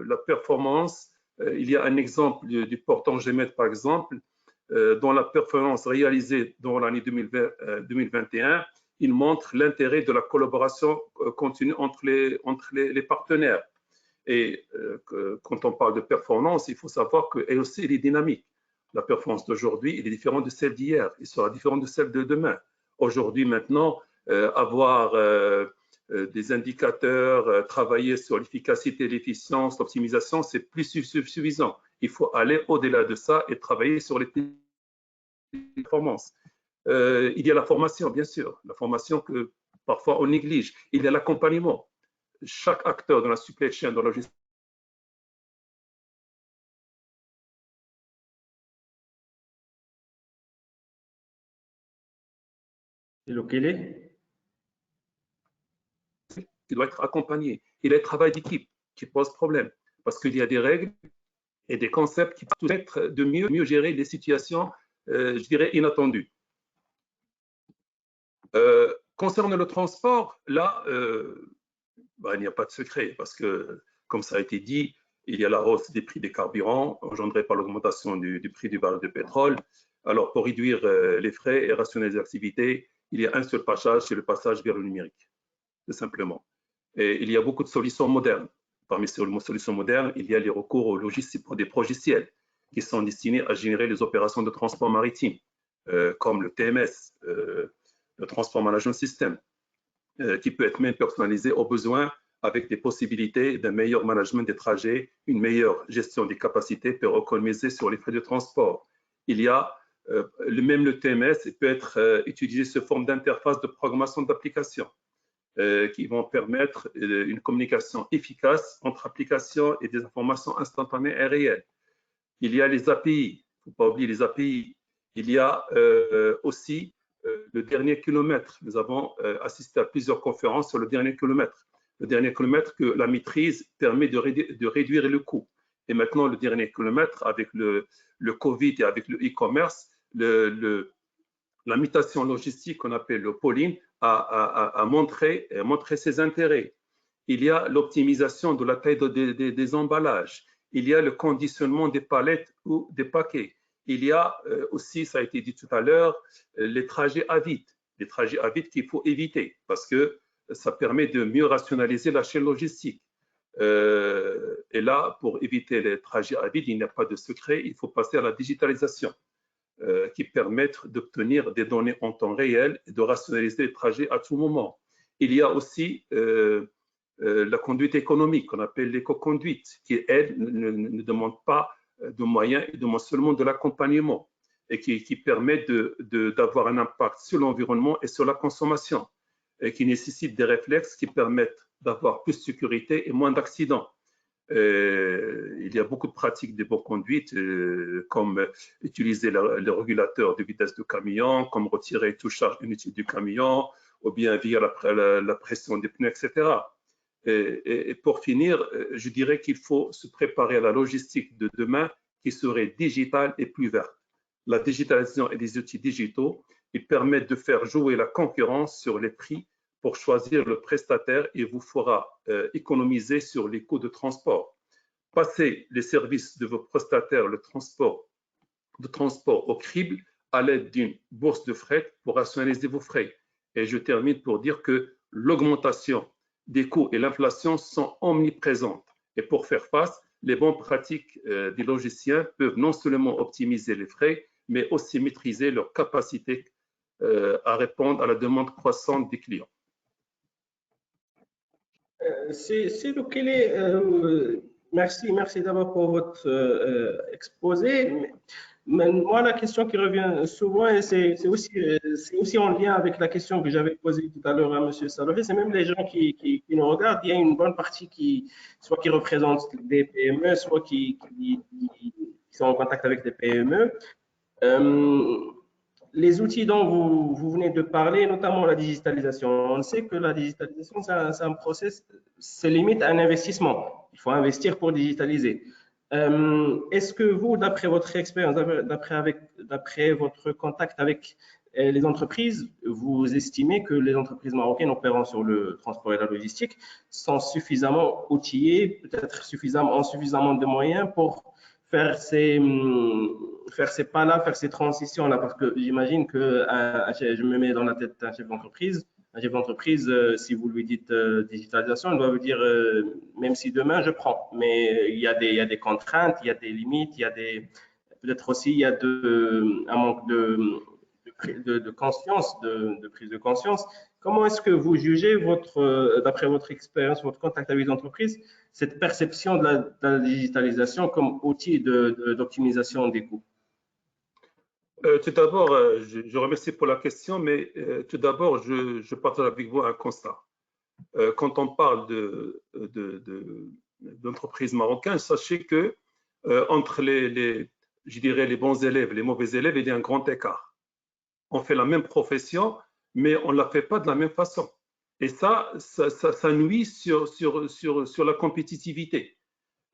la performance, il y a un exemple du port Tangemet, par exemple, dont la performance réalisée dans l'année 2021, il montre l'intérêt de la collaboration continue entre les partenaires. Et quand on parle de performance, il faut savoir qu'elle aussi elle est dynamique. La performance d'aujourd'hui est différente de celle d'hier, elle sera différente de celle de demain. Aujourd'hui, maintenant, avoir des indicateurs, travailler sur l'efficacité, l'efficience, l'optimisation, c'est plus suffisant. Il faut aller au-delà de ça et travailler sur les performances. Il y a la formation, bien sûr, la formation que parfois on néglige. Il y a l'accompagnement. Chaque acteur dans la supply chain, dans la logistique, C'est lequel? qui doit être accompagné. Il y a le travail d'équipe qui pose problème parce qu'il y a des règles et des concepts qui peuvent être de mieux gérer les situations, je dirais, inattendues. Concernant le transport, là, il n'y a pas de secret parce que, comme ça a été dit, il y a la hausse des prix des carburants engendrée par l'augmentation du prix du baril de pétrole. Alors, pour réduire les frais et rationaliser l'activité, il y a un seul passage, c'est le passage vers le numérique, tout simplement. Et il y a beaucoup de solutions modernes. Parmi ces solutions modernes, il y a les recours aux logiciels, des progiciels. qui sont destinés à générer les opérations de transport maritime, comme le TMS, le Transport Management System, qui peut être même personnalisé au besoin avec des possibilités d'un meilleur management des trajets, une meilleure gestion des capacités pour économiser sur les frais de transport. Il y a même le TMS peut être utilisé sous forme d'interface de programmation d'application qui vont permettre une communication efficace entre applications et des informations instantanées et réelles. Il y a les API, il ne faut pas oublier les API. Il y a aussi le dernier kilomètre. Nous avons assisté à plusieurs conférences sur le dernier kilomètre. Le dernier kilomètre que la maîtrise permet de réduire le coût. Et maintenant, le dernier kilomètre, avec le Covid et avec le e-commerce, la mutation logistique qu'on appelle le pooling a montré ses intérêts. Il y a l'optimisation de la taille des emballages. Il y a le conditionnement des palettes ou des paquets. Il y a aussi, ça a été dit tout à l'heure, les trajets à vide. Les trajets à vide qu'il faut éviter parce que ça permet de mieux rationaliser la chaîne logistique. Et là, pour éviter les trajets à vide, il n'y a pas de secret, il faut passer à la digitalisation qui permettent d'obtenir des données en temps réel et de rationaliser les trajets à tout moment. Il y a aussi la conduite économique qu'on appelle l'éco-conduite, qui, elle, ne demande pas de moyens, elle demande seulement de l'accompagnement et qui permet d'avoir un impact sur l'environnement et sur la consommation et qui nécessite des réflexes qui permettent d'avoir plus de sécurité et moins d'accidents. Il y a beaucoup de pratiques d'éco-conduite comme utiliser le régulateur de vitesse du camion, comme retirer toute charge inutile du camion ou bien via la pression des pneus, etc. Et pour finir, je dirais qu'il faut se préparer à la logistique de demain qui serait digitale et plus verte. La digitalisation et les outils digitaux, ils permettent de faire jouer la concurrence sur les prix pour choisir le prestataire et vous fera économiser sur les coûts de transport. Passez les services de vos prestataires de transport au crible à l'aide d'une bourse de fret pour rationaliser vos frais. Et je termine pour dire que l'augmentation des coûts et l'inflation sont omniprésentes. Et pour faire face, les bonnes pratiques des logiciens peuvent non seulement optimiser les frais, mais aussi maîtriser leur capacité à répondre à la demande croissante des clients. Merci d'abord pour votre exposé. Mais moi, la question qui revient souvent, et c'est aussi en lien avec la question que j'avais posée tout à l'heure à M. Salofi, c'est même les gens qui nous regardent, il y a une bonne partie qui représentent des PME, soit qui sont en contact avec des PME. Les outils dont vous venez de parler, notamment la digitalisation, on sait que la digitalisation, c'est un process, c'est limite à un investissement. Il faut investir pour digitaliser. Est-ce que vous, d'après votre expérience, d'après votre contact avec les entreprises, vous estimez que les entreprises marocaines opérant sur le transport et la logistique sont suffisamment outillées, peut-être suffisamment de moyens pour faire ces pas-là, faire ces transitions-là, parce que j'imagine que je me mets dans la tête d'un chef d'entreprise. Un chef d'entreprise, si vous lui dites digitalisation, il doit vous dire même si demain je prends, mais il y a des contraintes, il y a des limites, il y a peut-être aussi il y a un manque de conscience, de prise de conscience. Comment est-ce que vous jugez d'après votre expérience, votre contact avec les entreprises, cette perception de la digitalisation comme outil d'optimisation des coûts? Tout d'abord, je remercie pour la question, mais tout d'abord, je partage avec vous un constat. Quand on parle d'entreprises marocaines, sachez que entre je dirais les bons élèves et les mauvais élèves, il y a un grand écart. On fait la même profession, mais on ne la fait pas de la même façon. Et ça nuit sur la compétitivité.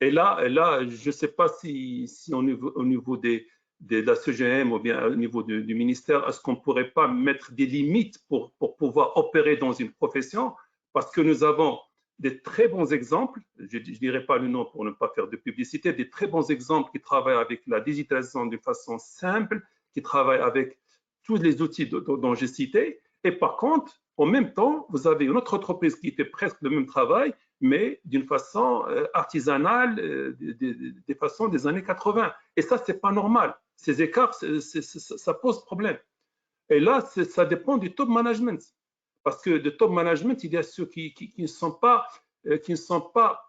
Et là je ne sais pas si au niveau de la CGM ou bien au niveau du ministère, est-ce qu'on ne pourrait pas mettre des limites pour pouvoir opérer dans une profession, parce que nous avons des très bons exemples, je ne dirai pas le nom pour ne pas faire de publicité, des très bons exemples qui travaillent avec la digitalisation de façon simple, qui travaillent avec tous les outils dont j'ai cité. Et par contre, en même temps, vous avez une autre entreprise qui fait presque le même travail, mais d'une façon artisanale, des façons des années 80. Et ça, c'est pas normal. Ces écarts, ça pose problème. Et là, ça dépend du top management. Parce que de top management, il y a ceux qui ne sont pas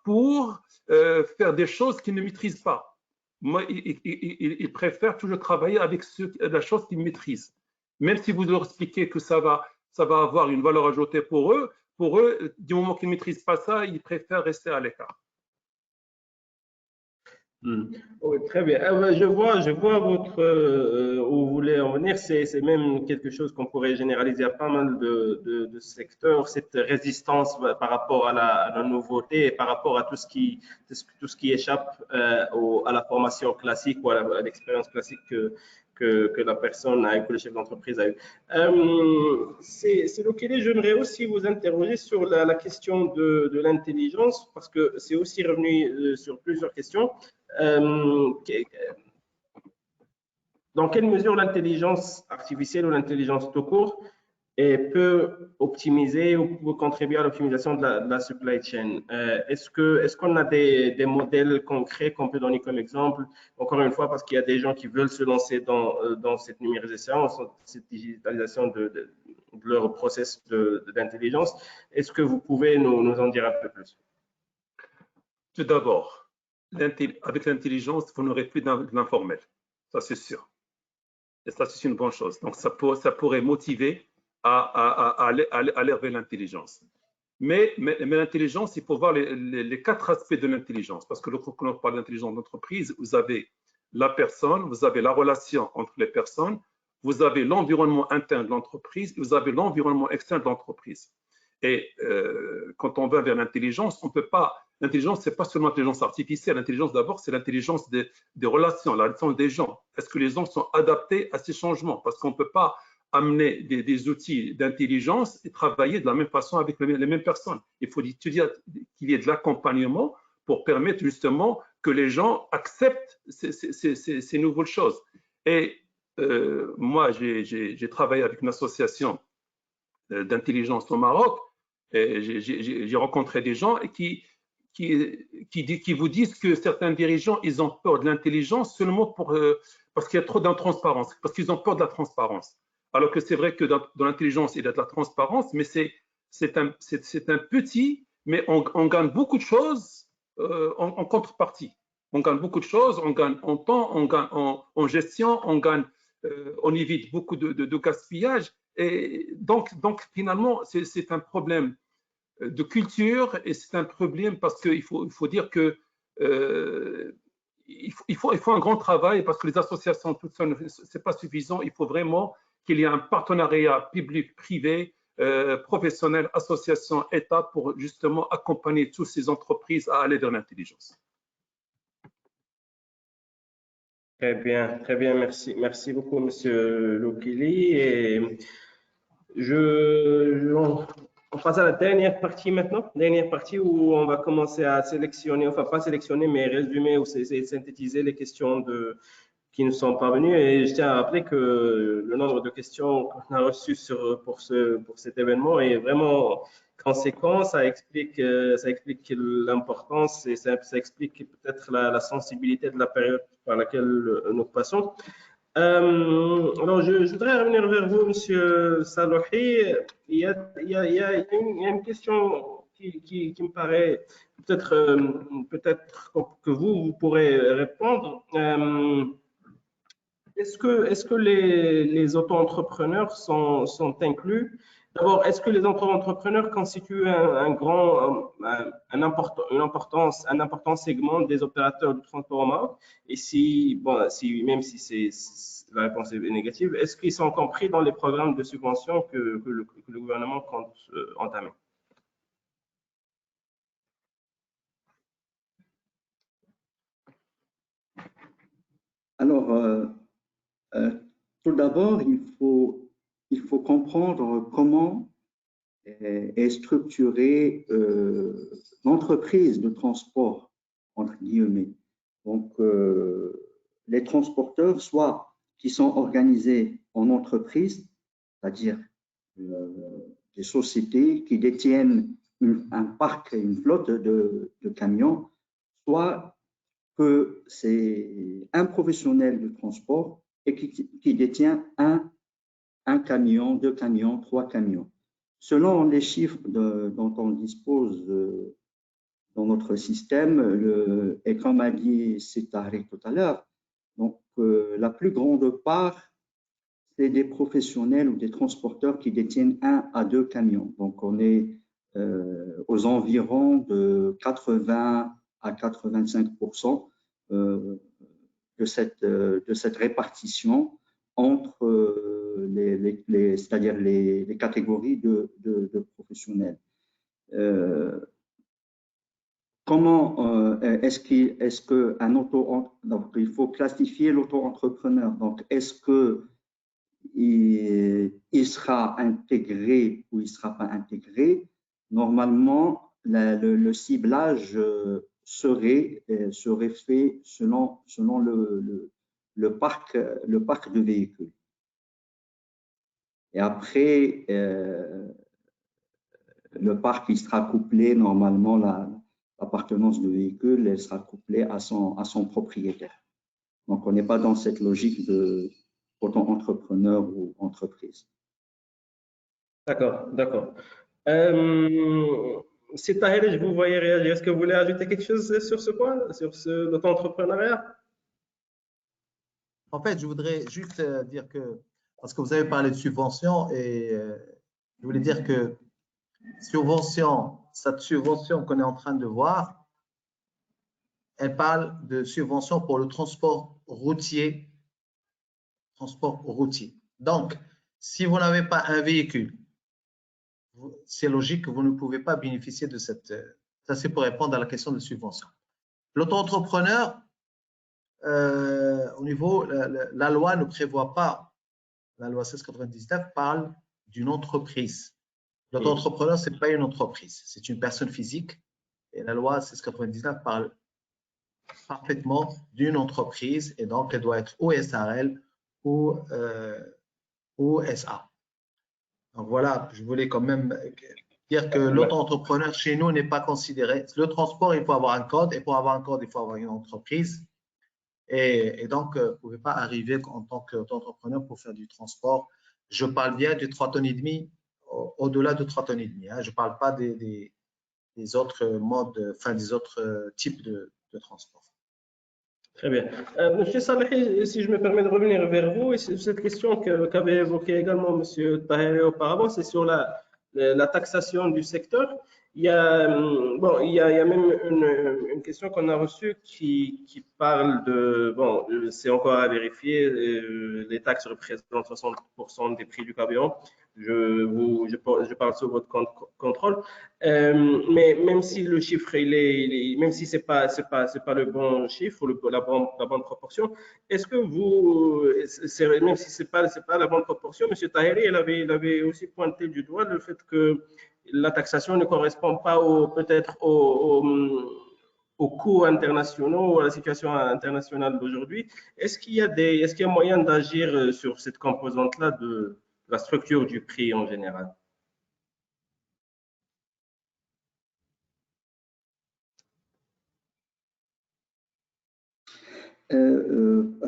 pour faire des choses qu'ils ne maîtrisent pas. Moi, ils préfèrent toujours travailler avec la chose qu'ils maîtrisent. Même si vous leur expliquez que ça va avoir une valeur ajoutée pour eux, du moment qu'ils ne maîtrisent pas ça, ils préfèrent rester à l'écart. Oui, très bien. Je vois où vous voulez en venir. C'est même quelque chose qu'on pourrait généraliser à pas mal de secteurs, cette résistance par rapport à la nouveauté et par rapport à tout ce qui échappe à la formation classique ou à l'expérience classique que la personne a eu, que le chef d'entreprise a eu. C'est lequel j'aimerais aussi vous interroger sur la question de l'intelligence, parce que c'est aussi revenu sur plusieurs questions. Dans quelle mesure l'intelligence artificielle ou l'intelligence tout court peut optimiser ou peut contribuer à l'optimisation de la supply chain? Est-ce qu'on a des modèles concrets qu'on peut donner comme exemple? Encore une fois, parce qu'il y a des gens qui veulent se lancer dans cette numérisation, cette digitalisation de leur process d'intelligence. Est-ce que vous pouvez nous en dire un peu plus? Tout d'abord, avec l'intelligence, vous n'aurez plus de l'informel. Ça, c'est sûr. Et ça, c'est une bonne chose. Donc, ça pourrait motiver à aller vers l'intelligence. Mais l'intelligence, il faut voir les 4 aspects de l'intelligence. Parce que quand on parle d'intelligence d'entreprise, vous avez la personne, vous avez la relation entre les personnes, vous avez l'environnement interne de l'entreprise, vous avez l'environnement externe de l'entreprise. Et quand on va vers l'intelligence, on peut pas. L'intelligence, c'est pas seulement l'intelligence artificielle. L'intelligence, d'abord, c'est l'intelligence des relations, la relation des gens. Est-ce que les gens sont adaptés à ces changements? Parce qu'on ne peut pas amener des outils d'intelligence et travailler de la même façon avec les mêmes personnes. Il faut étudier qu'il y ait de l'accompagnement pour permettre justement que les gens acceptent ces nouvelles choses. Et moi, j'ai travaillé avec une association d'intelligence au Maroc. J'ai rencontré des gens qui vous disent que certains dirigeants, ils ont peur de l'intelligence seulement parce qu'il y a trop d'intransparence, parce qu'ils ont peur de la transparence. Alors que c'est vrai que dans l'intelligence, il y a de la transparence, mais c'est un petit, mais on gagne beaucoup de choses en contrepartie. On gagne beaucoup de choses, on gagne en temps, on gagne en gestion, on évite beaucoup de gaspillage. Et donc finalement, c'est un problème de culture et c'est un problème parce qu'il faut dire que il faut un grand travail parce que les associations toutes seules, c'est pas suffisant. Il faut vraiment qu'il y ait un partenariat public-privé, professionnel, association, État pour justement accompagner toutes ces entreprises à aller vers l'intelligence. Très bien, merci beaucoup, Monsieur Loukili. Et on passe à la dernière partie maintenant, dernière partie où on va commencer à sélectionner, enfin pas sélectionner, mais résumer ou synthétiser les questions qui nous sont parvenues. Et je tiens à rappeler que le nombre de questions qu'on a reçues pour cet événement est vraiment conséquent. Ça explique l'importance et ça explique peut-être la sensibilité de la période par laquelle nous passons. Alors, je voudrais revenir vers vous, Monsieur Salouhi. Il y a une question qui me paraît peut-être que vous pourrez répondre. Est-ce que les auto-entrepreneurs sont inclus? D'abord, est-ce que les auto-entrepreneurs constituent un important segment des opérateurs du transport au Maroc? Et même si la réponse est négative, est-ce qu'ils sont compris dans les programmes de subvention que le gouvernement compte entamer? Alors, tout d'abord, il faut comprendre comment est structurée l'entreprise de transport, entre guillemets. Donc, les transporteurs, soit qui sont organisés en entreprise, c'est-à-dire des sociétés qui détiennent un parc, une flotte de camions, soit que c'est un professionnel de transport et qui détient un camion, 2 camions, 3 camions. Selon les chiffres dont on dispose dans notre système, et comme a dit Sitahri tout à l'heure, donc la plus grande part, c'est des professionnels ou des transporteurs qui détiennent 1 à 2 camions. Donc on est aux environs de 80 à 85% de cette répartition entre c'est-à-dire les catégories de professionnels. Comment est-ce qu'un donc il faut classifier l'auto-entrepreneur. Donc est-ce que il sera intégré ou il ne sera pas intégré? Normalement, le ciblage serait fait selon le parc de véhicules. Et après, le parc, il sera couplé, normalement, l'appartenance de véhicule, elle sera couplée à son propriétaire. Donc, on n'est pas dans cette logique de auto-entrepreneur ou entreprise. D'accord, d'accord. C'est Tahir, je vous voyais réagir. Est-ce que vous voulez ajouter quelque chose sur ce point, sur l'auto-entrepreneuriat? En fait, je voudrais juste dire que, parce que vous avez parlé de subventions, et je voulais dire que cette subvention qu'on est en train de voir, elle parle de subvention pour le transport routier. Donc, si vous n'avez pas un véhicule, c'est logique que vous ne pouvez pas bénéficier de cette. Ça, c'est pour répondre à la question de subvention. L'auto-entrepreneur, au niveau, la loi ne prévoit pas, la loi 1699 parle d'une entreprise. L'auto-entrepreneur, ce n'est pas une entreprise, c'est une personne physique. Et la loi 1699 parle parfaitement d'une entreprise, et donc elle doit être ou SARL ou SA. Donc voilà, je voulais quand même dire que l'auto-entrepreneur chez nous n'est pas considéré. Le transport, il faut avoir un code, et pour avoir un code, il faut avoir une entreprise. Et donc, vous ne pouvez pas arriver en tant qu'auto-entrepreneur pour faire du transport. Je parle bien du 3,5 tonnes, au-delà de 3,5 tonnes. Hein. Je ne parle pas des autres modes, enfin des autres types de transport. Très bien. Monsieur Salehi, si je me permets de revenir vers vous, et cette question qu'avait évoquée également Monsieur Tahir auparavant, c'est sur la taxation du secteur. Il y a même une question qu'on a reçue qui parle de, bon, c'est encore à vérifier, les taxes représentent 60% des prix du carburant. Je parle sous votre contrôle. Mais même si le chiffre, même si c'est pas le bon chiffre ou la bonne proportion, est-ce que même si c'est pas la bonne proportion, M. Tahiri, il avait aussi pointé du doigt le fait que la taxation ne correspond pas peut-être aux coûts internationaux ou à la situation internationale d'aujourd'hui. Est-ce qu'il y a moyen d'agir sur cette composante-là de la structure du prix en général?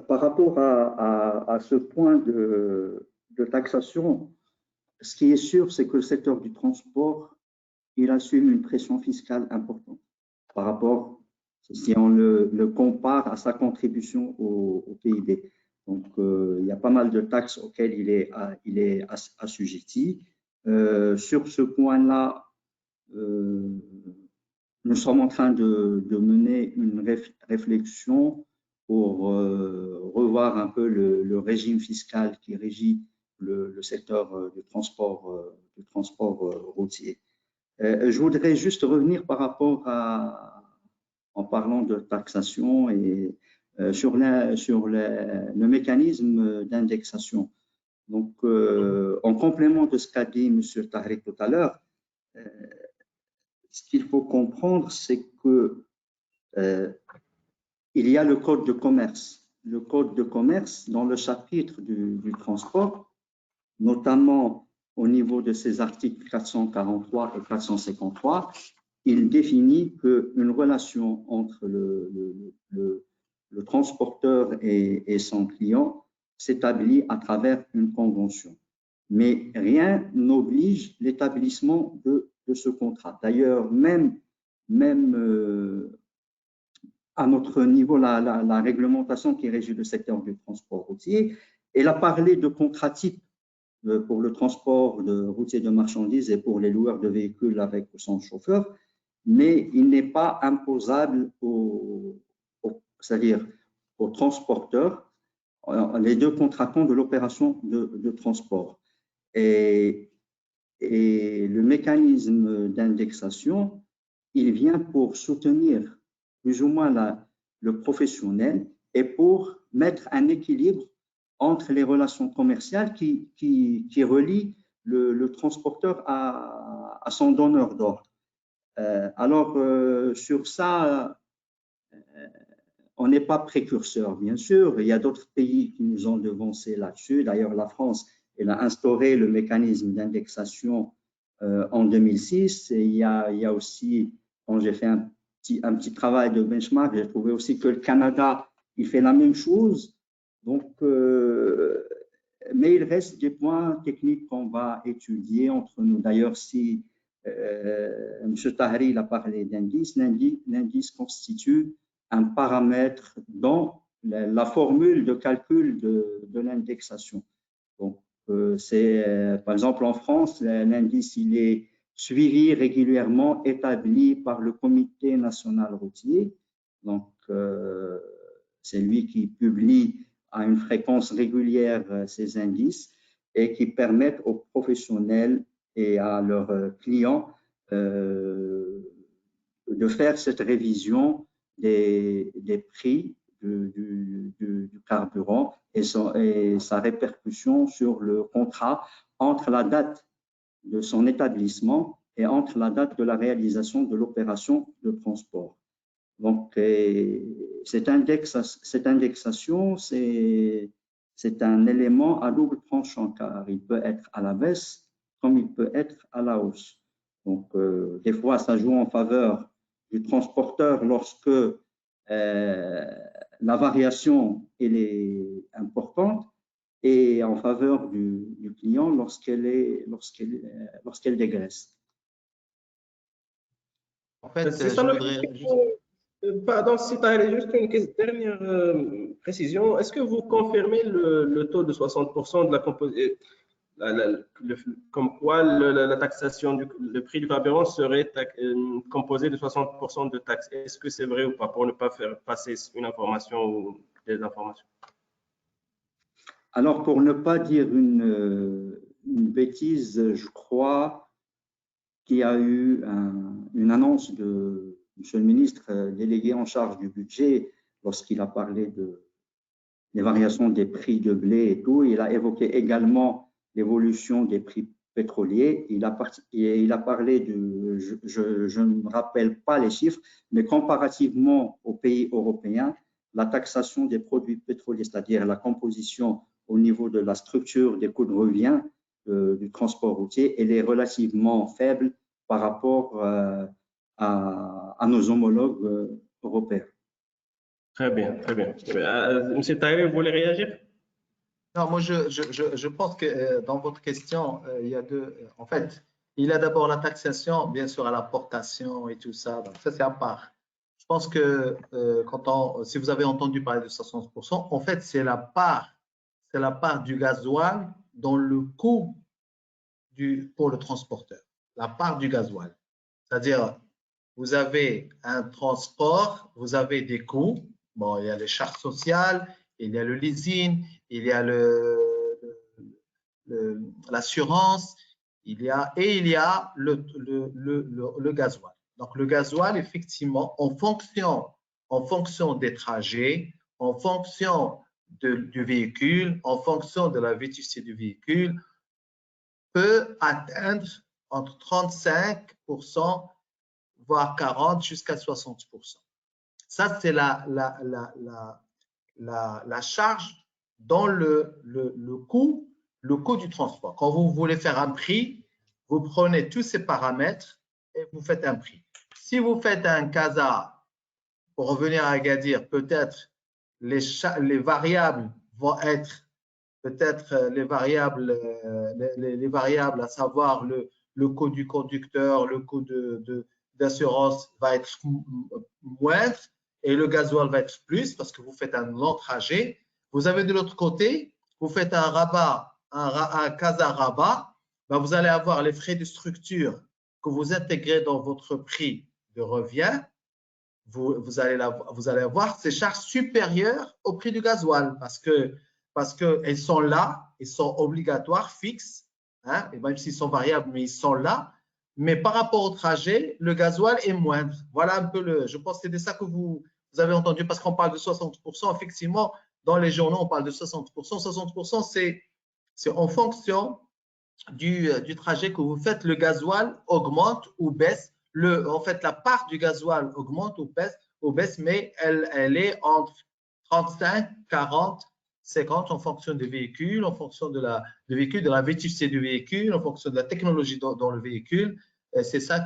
Par rapport à ce point de taxation, ce qui est sûr, c'est que le secteur du transport, il assume une pression fiscale importante par rapport, si on le compare à sa contribution au PIB. Donc, il y a pas mal de taxes auxquelles il est assujetti. Sur ce point-là, nous sommes en train de mener une réflexion pour revoir un peu le régime fiscal qui régit le secteur du transport routier. Je voudrais juste revenir par rapport en parlant de taxation et sur le mécanisme d'indexation. Donc, en complément de ce qu'a dit M. Tahri tout à l'heure, ce qu'il faut comprendre, c'est que il y a le code de commerce. Le code de commerce, dans le chapitre du transport, notamment au niveau de ses articles 443 et 453, il définit qu'une relation entre le transporteur et son client s'établit à travers une convention. Mais rien n'oblige l'établissement de ce contrat. D'ailleurs, même à notre niveau, la réglementation qui régit le secteur du transport routier, elle a parlé de contrat type pour le transport routier de marchandises et pour les loueurs de véhicules avec son chauffeur, mais il n'est pas imposable c'est-à-dire aux transporteurs, les deux contractants de l'opération de transport. Et le mécanisme d'indexation, il vient pour soutenir plus ou moins le professionnel et pour mettre un équilibre entre les relations commerciales qui relient le transporteur à son donneur d'ordre. Alors, sur ça, on n'est pas précurseur, bien sûr. Il y a d'autres pays qui nous ont devancé là-dessus. D'ailleurs, la France, elle a instauré le mécanisme d'indexation en 2006. Et il y a aussi, quand j'ai fait un petit travail de benchmark, j'ai trouvé aussi que le Canada, il fait la même chose. Donc, mais il reste des points techniques qu'on va étudier entre nous. D'ailleurs, si M. Tahri il a parlé d'indice, l'indice constitue un paramètre dans la formule de calcul de l'indexation. Donc, par exemple, en France, l'indice, il est suivi régulièrement, établi par le Comité national routier. Donc, c'est lui qui publie à une fréquence régulière ces indices et qui permettent aux professionnels et à leurs clients de faire cette révision des prix du carburant et sa répercussion sur le contrat entre la date de son établissement et entre la date de la réalisation de l'opération de transport. Donc, cette indexation, c'est un élément à double tranchant car il peut être à la baisse comme il peut être à la hausse. Donc, des fois, ça joue en faveur du transporteur lorsque la variation elle est importante et en faveur du client lorsqu'elle dégraisse. En fait, pardon, si tu as juste une dernière précision, est-ce que vous confirmez le taux de 60% de la composition, comme quoi la taxation, le prix du carburant serait composé de 60% de taxes? Est-ce que c'est vrai ou pas, pour ne pas faire passer une information ou des informations? Alors, pour ne pas dire une bêtise, je crois qu'il y a eu une annonce de Monsieur le ministre délégué en charge du budget lorsqu'il a parlé des variations des prix de blé et tout. Il a évoqué également l'évolution des prix pétroliers. Il a parlé je ne me rappelle pas les chiffres, mais comparativement aux pays européens, la taxation des produits pétroliers, c'est-à-dire la composition au niveau de la structure des coûts de revient du transport routier, elle est relativement faible par rapport à nos homologues européens. Très bien, très bien. Monsieur Tahri, vous voulez réagir? Non, moi je pense que dans votre question, il y a deux. En fait, il y a d'abord la taxation, bien sûr, à l'importation et tout ça. Donc ça, c'est à part. Je pense que si vous avez entendu parler de 60%, en fait, c'est la part du gasoil dans le coût pour le transporteur. La part du gasoil. C'est-à-dire, vous avez un transport, vous avez des coûts. Bon, il y a les charges sociales, il y a le leasing, il y a l'assurance, il y a le gasoil. Donc, le gasoil, effectivement, en fonction des trajets, en fonction du véhicule, en fonction de la vétusté du véhicule, peut atteindre entre 35%, voire 40% jusqu'à 60%. Ça, c'est la charge dans le coût le coût du transport. Quand vous voulez faire un prix, vous prenez tous ces paramètres et vous faites un prix. Si vous faites un CASA, pour revenir à Agadir, peut-être les variables vont être peut-être les variables, à savoir le coût du conducteur, le coût d'assurance va être moindre et le gasoil va être plus parce que vous faites un long trajet. Vous avez de l'autre côté, vous faites un rabat, un CASA rabat, ben vous allez avoir les frais de structure que vous intégrez dans votre prix de revient. Vous allez avoir ces charges supérieures au prix du gasoil parce qu'elles sont là, elles sont obligatoires, fixes, hein, et même s'ils sont variables, mais ils sont là. Mais par rapport au trajet, le gasoil est moindre. Voilà un peu je pense que c'est de ça que vous avez entendu parce qu'on parle de 60%. Effectivement, dans les journaux, on parle de 60%. 60%, c'est en fonction du trajet que vous faites, le gasoil augmente ou baisse. En fait, la part du gasoil augmente ou baisse, mais elle est entre 35, 40, 50 en fonction des véhicules, en fonction de la vétusté du véhicule, en fonction de la technologie dans le véhicule. C'est ça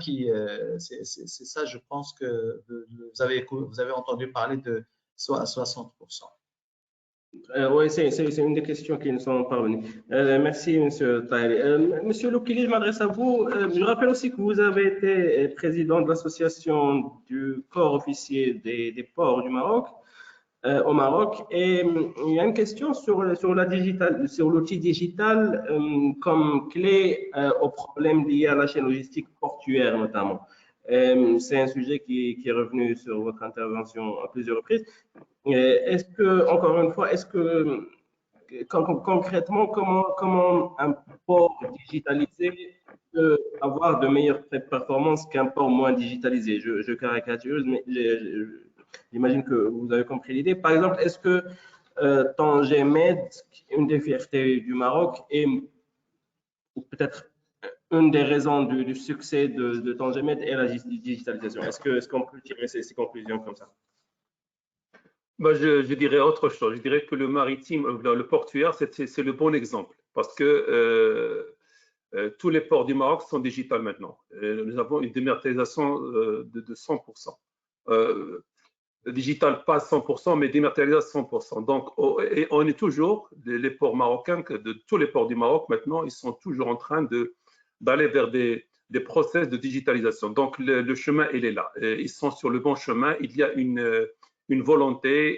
c'est ça, je pense que vous avez entendu parler de 60%. Oui, c'est une des questions qui nous sont parvenues. Merci, Monsieur Tahiri. Monsieur Loukili, je m'adresse à vous. Je rappelle aussi que vous avez été président de l'association du corps officier des ports du Maroc, au Maroc. Et il y a une question sur l'outil digital comme clé aux problèmes liés à la chaîne logistique portuaire, notamment. C'est un sujet qui est revenu sur votre intervention à plusieurs reprises. Est-ce que, encore une fois, concrètement, comment un port digitalisé peut avoir de meilleures performances qu'un port moins digitalisé? Je caricature, mais j'imagine que vous avez compris l'idée. Par exemple, est-ce que Tanger Med, une des fiertés du Maroc, est peut-être une des raisons du succès de Tanger Med est la digitalisation? Est-ce qu'on peut tirer ces conclusions comme ça? Ben, je dirais autre chose. Je dirais que le maritime, le portuaire, c'est le bon exemple parce que tous les ports du Maroc sont digitales maintenant. Nous avons une dématérialisation de 100%. Digital pas 100%, mais dématérialisation 100%. Donc, et on est toujours, les ports marocains, de tous les ports du Maroc maintenant, ils sont toujours en train d'aller vers des process de digitalisation. Donc, le chemin, il est là. Ils sont sur le bon chemin. Il y a une volonté.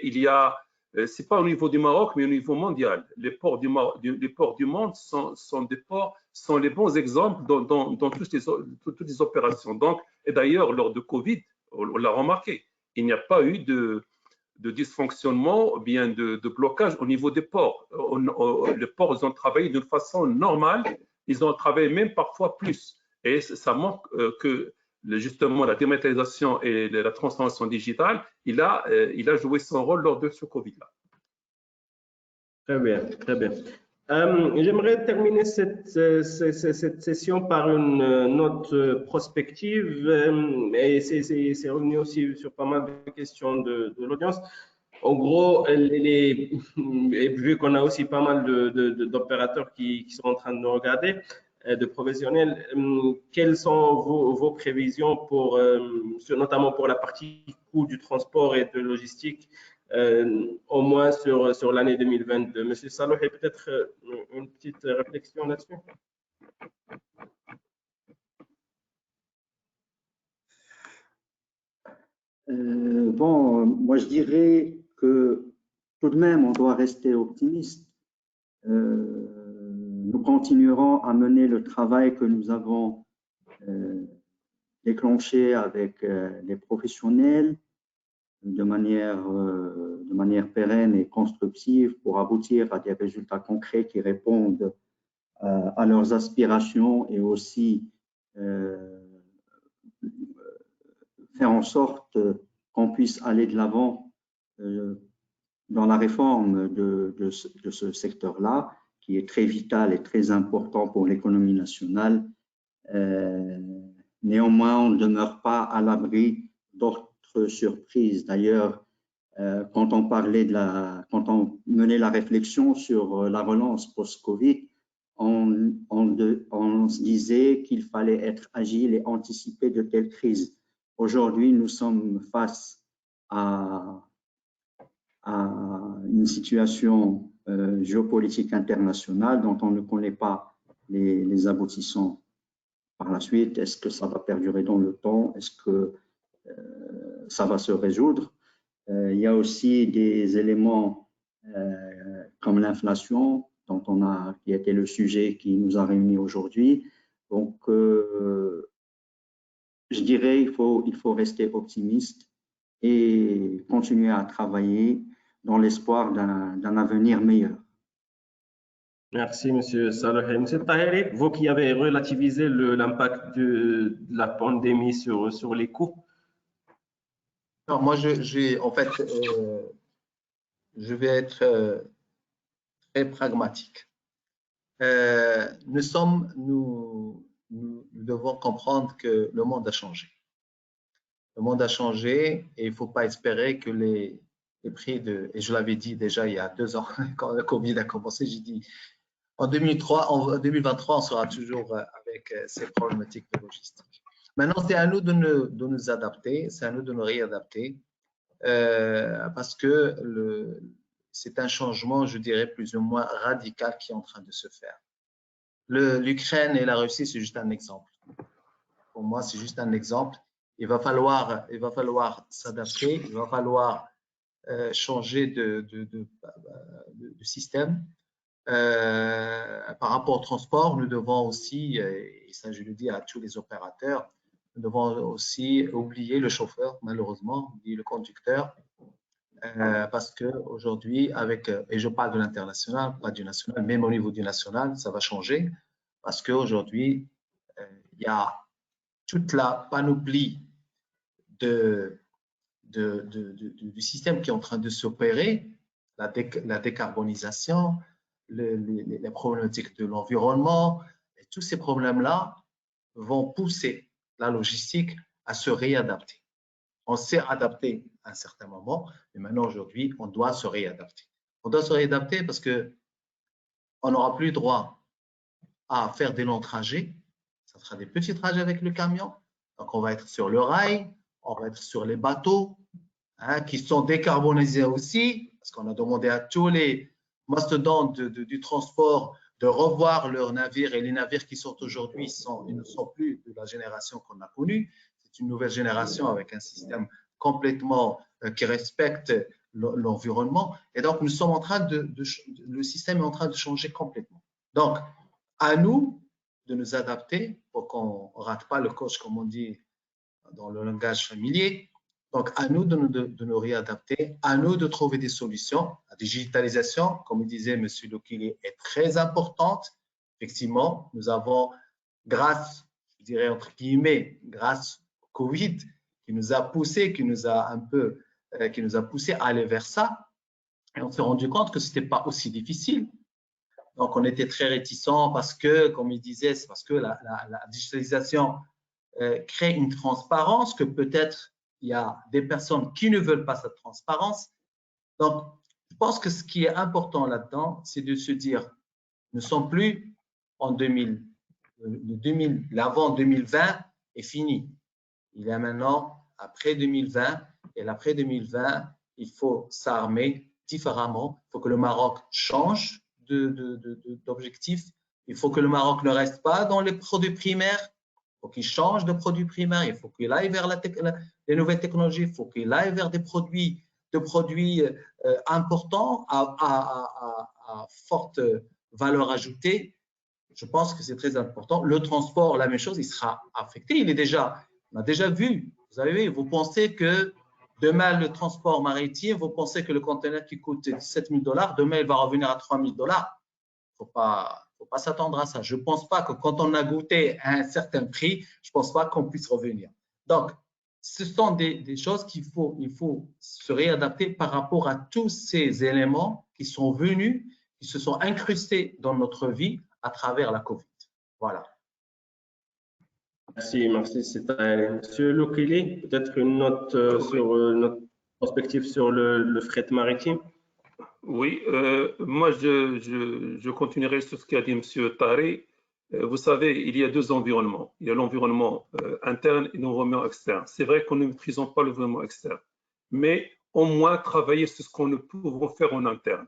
C'est pas au niveau du Maroc, mais au niveau mondial. Les ports du monde sont les bons exemples dans toutes les opérations. Donc, et d'ailleurs, lors de Covid, on l'a remarqué, il n'y a pas eu de dysfonctionnement ou bien de blocage au niveau des ports. Les ports, ils ont travaillé d'une façon normale. Ils ont travaillé même parfois plus. Et ça montre que justement la dématérialisation et la transformation digitale, il a joué son rôle lors de ce Covid-là. Très bien, très bien. J'aimerais terminer cette session par une note prospective et c'est revenu aussi sur pas mal de questions de l'audience. En gros, vu qu'on a aussi pas mal d'opérateurs qui sont en train de nous regarder, de professionnels, quelles sont vos prévisions notamment pour la partie coût du transport et de logistique, au moins sur l'année 2022. Monsieur Salouh, peut-être une petite réflexion là-dessus? Bon, moi je dirais que tout de même on doit rester optimiste. Nous continuerons à mener le travail que nous avons déclenché avec les professionnels de manière pérenne et constructive pour aboutir à des résultats concrets qui répondent à leurs aspirations et aussi faire en sorte qu'on puisse aller de l'avant dans la réforme de ce secteur-là, qui est très vital et très important pour l'économie nationale. Néanmoins, on ne demeure pas à l'abri d'autres surprises. D'ailleurs, quand on menait la réflexion sur la relance post-Covid, on se disait qu'il fallait être agile et anticiper de telles crises. Aujourd'hui, nous sommes face à une situation géopolitique internationale dont on ne connaît pas les aboutissants par la suite. Est-ce que ça va perdurer dans le temps? Est-ce que ça va se résoudre? Il y a aussi des éléments comme l'inflation, qui était le sujet qui nous a réunis aujourd'hui. Donc, je dirais il faut rester optimiste et continuer à travailler dans l'espoir d'un avenir meilleur. Merci, M. Saleh. M. Taheri, vous qui avez relativisé l'impact de la pandémie sur les coûts. Non, moi, en fait, je vais être très pragmatique. Nous devons comprendre que le monde a changé. Le monde a changé et il ne faut pas espérer que les prix et je l'avais dit déjà il y a 2 ans, quand le Covid a commencé, j'ai dit en 2023, on sera toujours avec ces problématiques de logistique. Maintenant, c'est à nous de nous adapter, c'est à nous de nous réadapter parce que c'est un changement, je dirais, plus ou moins radical qui est en train de se faire. L'Ukraine et la Russie, c'est juste un exemple. Pour moi, c'est juste un exemple. Il va falloir s'adapter, il va falloir changer de système. Par rapport au transport, nous devons aussi, et ça je le dis à tous les opérateurs, nous devons aussi oublier le chauffeur, malheureusement, oublier le conducteur, parce qu'aujourd'hui, et je parle de l'international, pas du national, même au niveau du national, ça va changer, parce qu'aujourd'hui, il y a toute la panoplie du système qui est en train de s'opérer, la décarbonisation, les problématiques de l'environnement, et tous ces problèmes-là vont pousser la logistique à se réadapter. On s'est adapté à un certain moment, mais maintenant aujourd'hui, on doit se réadapter. On doit se réadapter parce qu'on n'aura plus droit à faire des longs trajets, ça sera des petits trajets avec le camion, donc on va être sur le rail, on va être sur les bateaux qui sont décarbonisés aussi, parce qu'on a demandé à tous les mastodontes du transport de revoir leurs navires, et les navires qui sortent aujourd'hui, ils ne sont plus de la génération qu'on a connue. C'est une nouvelle génération avec un système complètement qui respecte l'environnement. Et donc, nous sommes en train le système est en train de changer complètement. Donc, à nous de nous adapter pour qu'on ne rate pas le coche, comme on dit dans le langage familier. Donc, à nous de nous réadapter, à nous de trouver des solutions. La digitalisation, comme disait M. Lokili, est très importante. Effectivement, nous avons, grâce, je dirais entre guillemets, grâce au Covid, qui nous a poussé, qui nous a poussé à aller vers ça. Et on s'est rendu compte que ce n'était pas aussi difficile. Donc, on était très réticents parce que, comme il disait, c'est parce que la digitalisation crée une transparence que peut-être il y a des personnes qui ne veulent pas cette transparence. Donc, je pense que ce qui est important là-dedans, c'est de se dire, nous ne sommes plus en 2000, l'avant 2020 est fini. Il y a maintenant après 2020, et l'après 2020, il faut s'armer différemment. Il faut que le Maroc change d'objectif. Il faut que le Maroc ne reste pas dans les produits primaires. Il faut qu'il change de produits primaires. Il faut qu'il aille vers les nouvelles technologies. Il faut qu'il aille vers des produits importants à forte valeur ajoutée. Je pense que c'est très important. Le transport, la même chose, il sera affecté. On a déjà vu. Vous avez vu, vous pensez que demain, le transport maritime, vous pensez que le conteneur qui coûte $17 000, demain, il va revenir à $3 000. Il ne faut pas s'attendre à ça. Je ne pense pas que quand on a goûté à un certain prix, je ne pense pas qu'on puisse revenir. Donc, ce sont des choses il faut se réadapter par rapport à tous ces éléments qui sont venus, qui se sont incrustés dans notre vie à travers la Covid. Voilà. Merci. Monsieur Lokili, peut-être une note sur notre perspective sur le fret maritime. Oui, moi je continuerai sur ce qu'a dit M. Tari. Vous savez, il y a deux environnements. Il y a l'environnement interne et l'environnement externe. C'est vrai qu'on ne maîtrisons pas l'environnement externe, mais au moins travailler sur ce qu'on ne pouvons faire en interne.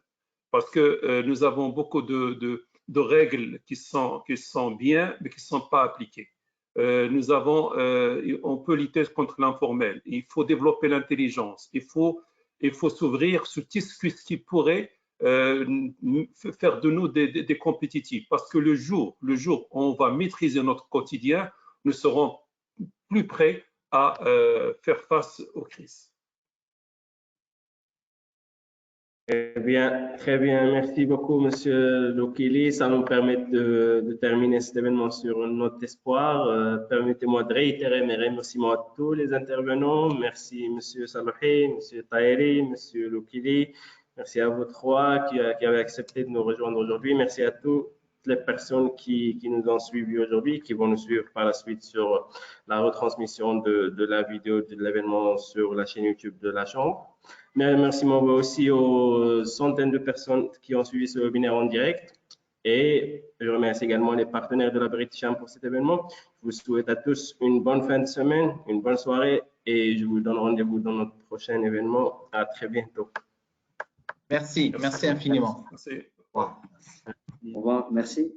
Parce que nous avons beaucoup de règles qui sont bien, mais qui ne sont pas appliquées. On peut lutter contre l'informel. Il faut développer l'intelligence. Il faut s'ouvrir sur tout ce qui pourrait faire de nous des compétitifs. Parce que le jour où on va maîtriser notre quotidien, nous serons plus prêts à faire face aux crises. Très bien. Merci beaucoup, Monsieur Lokili. Ça nous permet de terminer cet événement sur une note d'espoir. Permettez-moi de réitérer mes remerciements à tous les intervenants. Merci, Monsieur Salouhi, Monsieur Taheri, Monsieur Lokili. Merci à vous trois qui avez accepté de nous rejoindre aujourd'hui. Merci à toutes les personnes qui nous ont suivis aujourd'hui, qui vont nous suivre par la suite sur la retransmission de la vidéo de l'événement sur la chaîne YouTube de la Chambre. Merci aussi aux centaines de personnes qui ont suivi ce webinaire en direct. Et je remercie également les partenaires de la British Chambre pour cet événement. Je vous souhaite à tous une bonne fin de semaine, une bonne soirée et je vous donne rendez-vous dans notre prochain événement. À très bientôt. Merci infiniment. Merci. Au revoir, merci.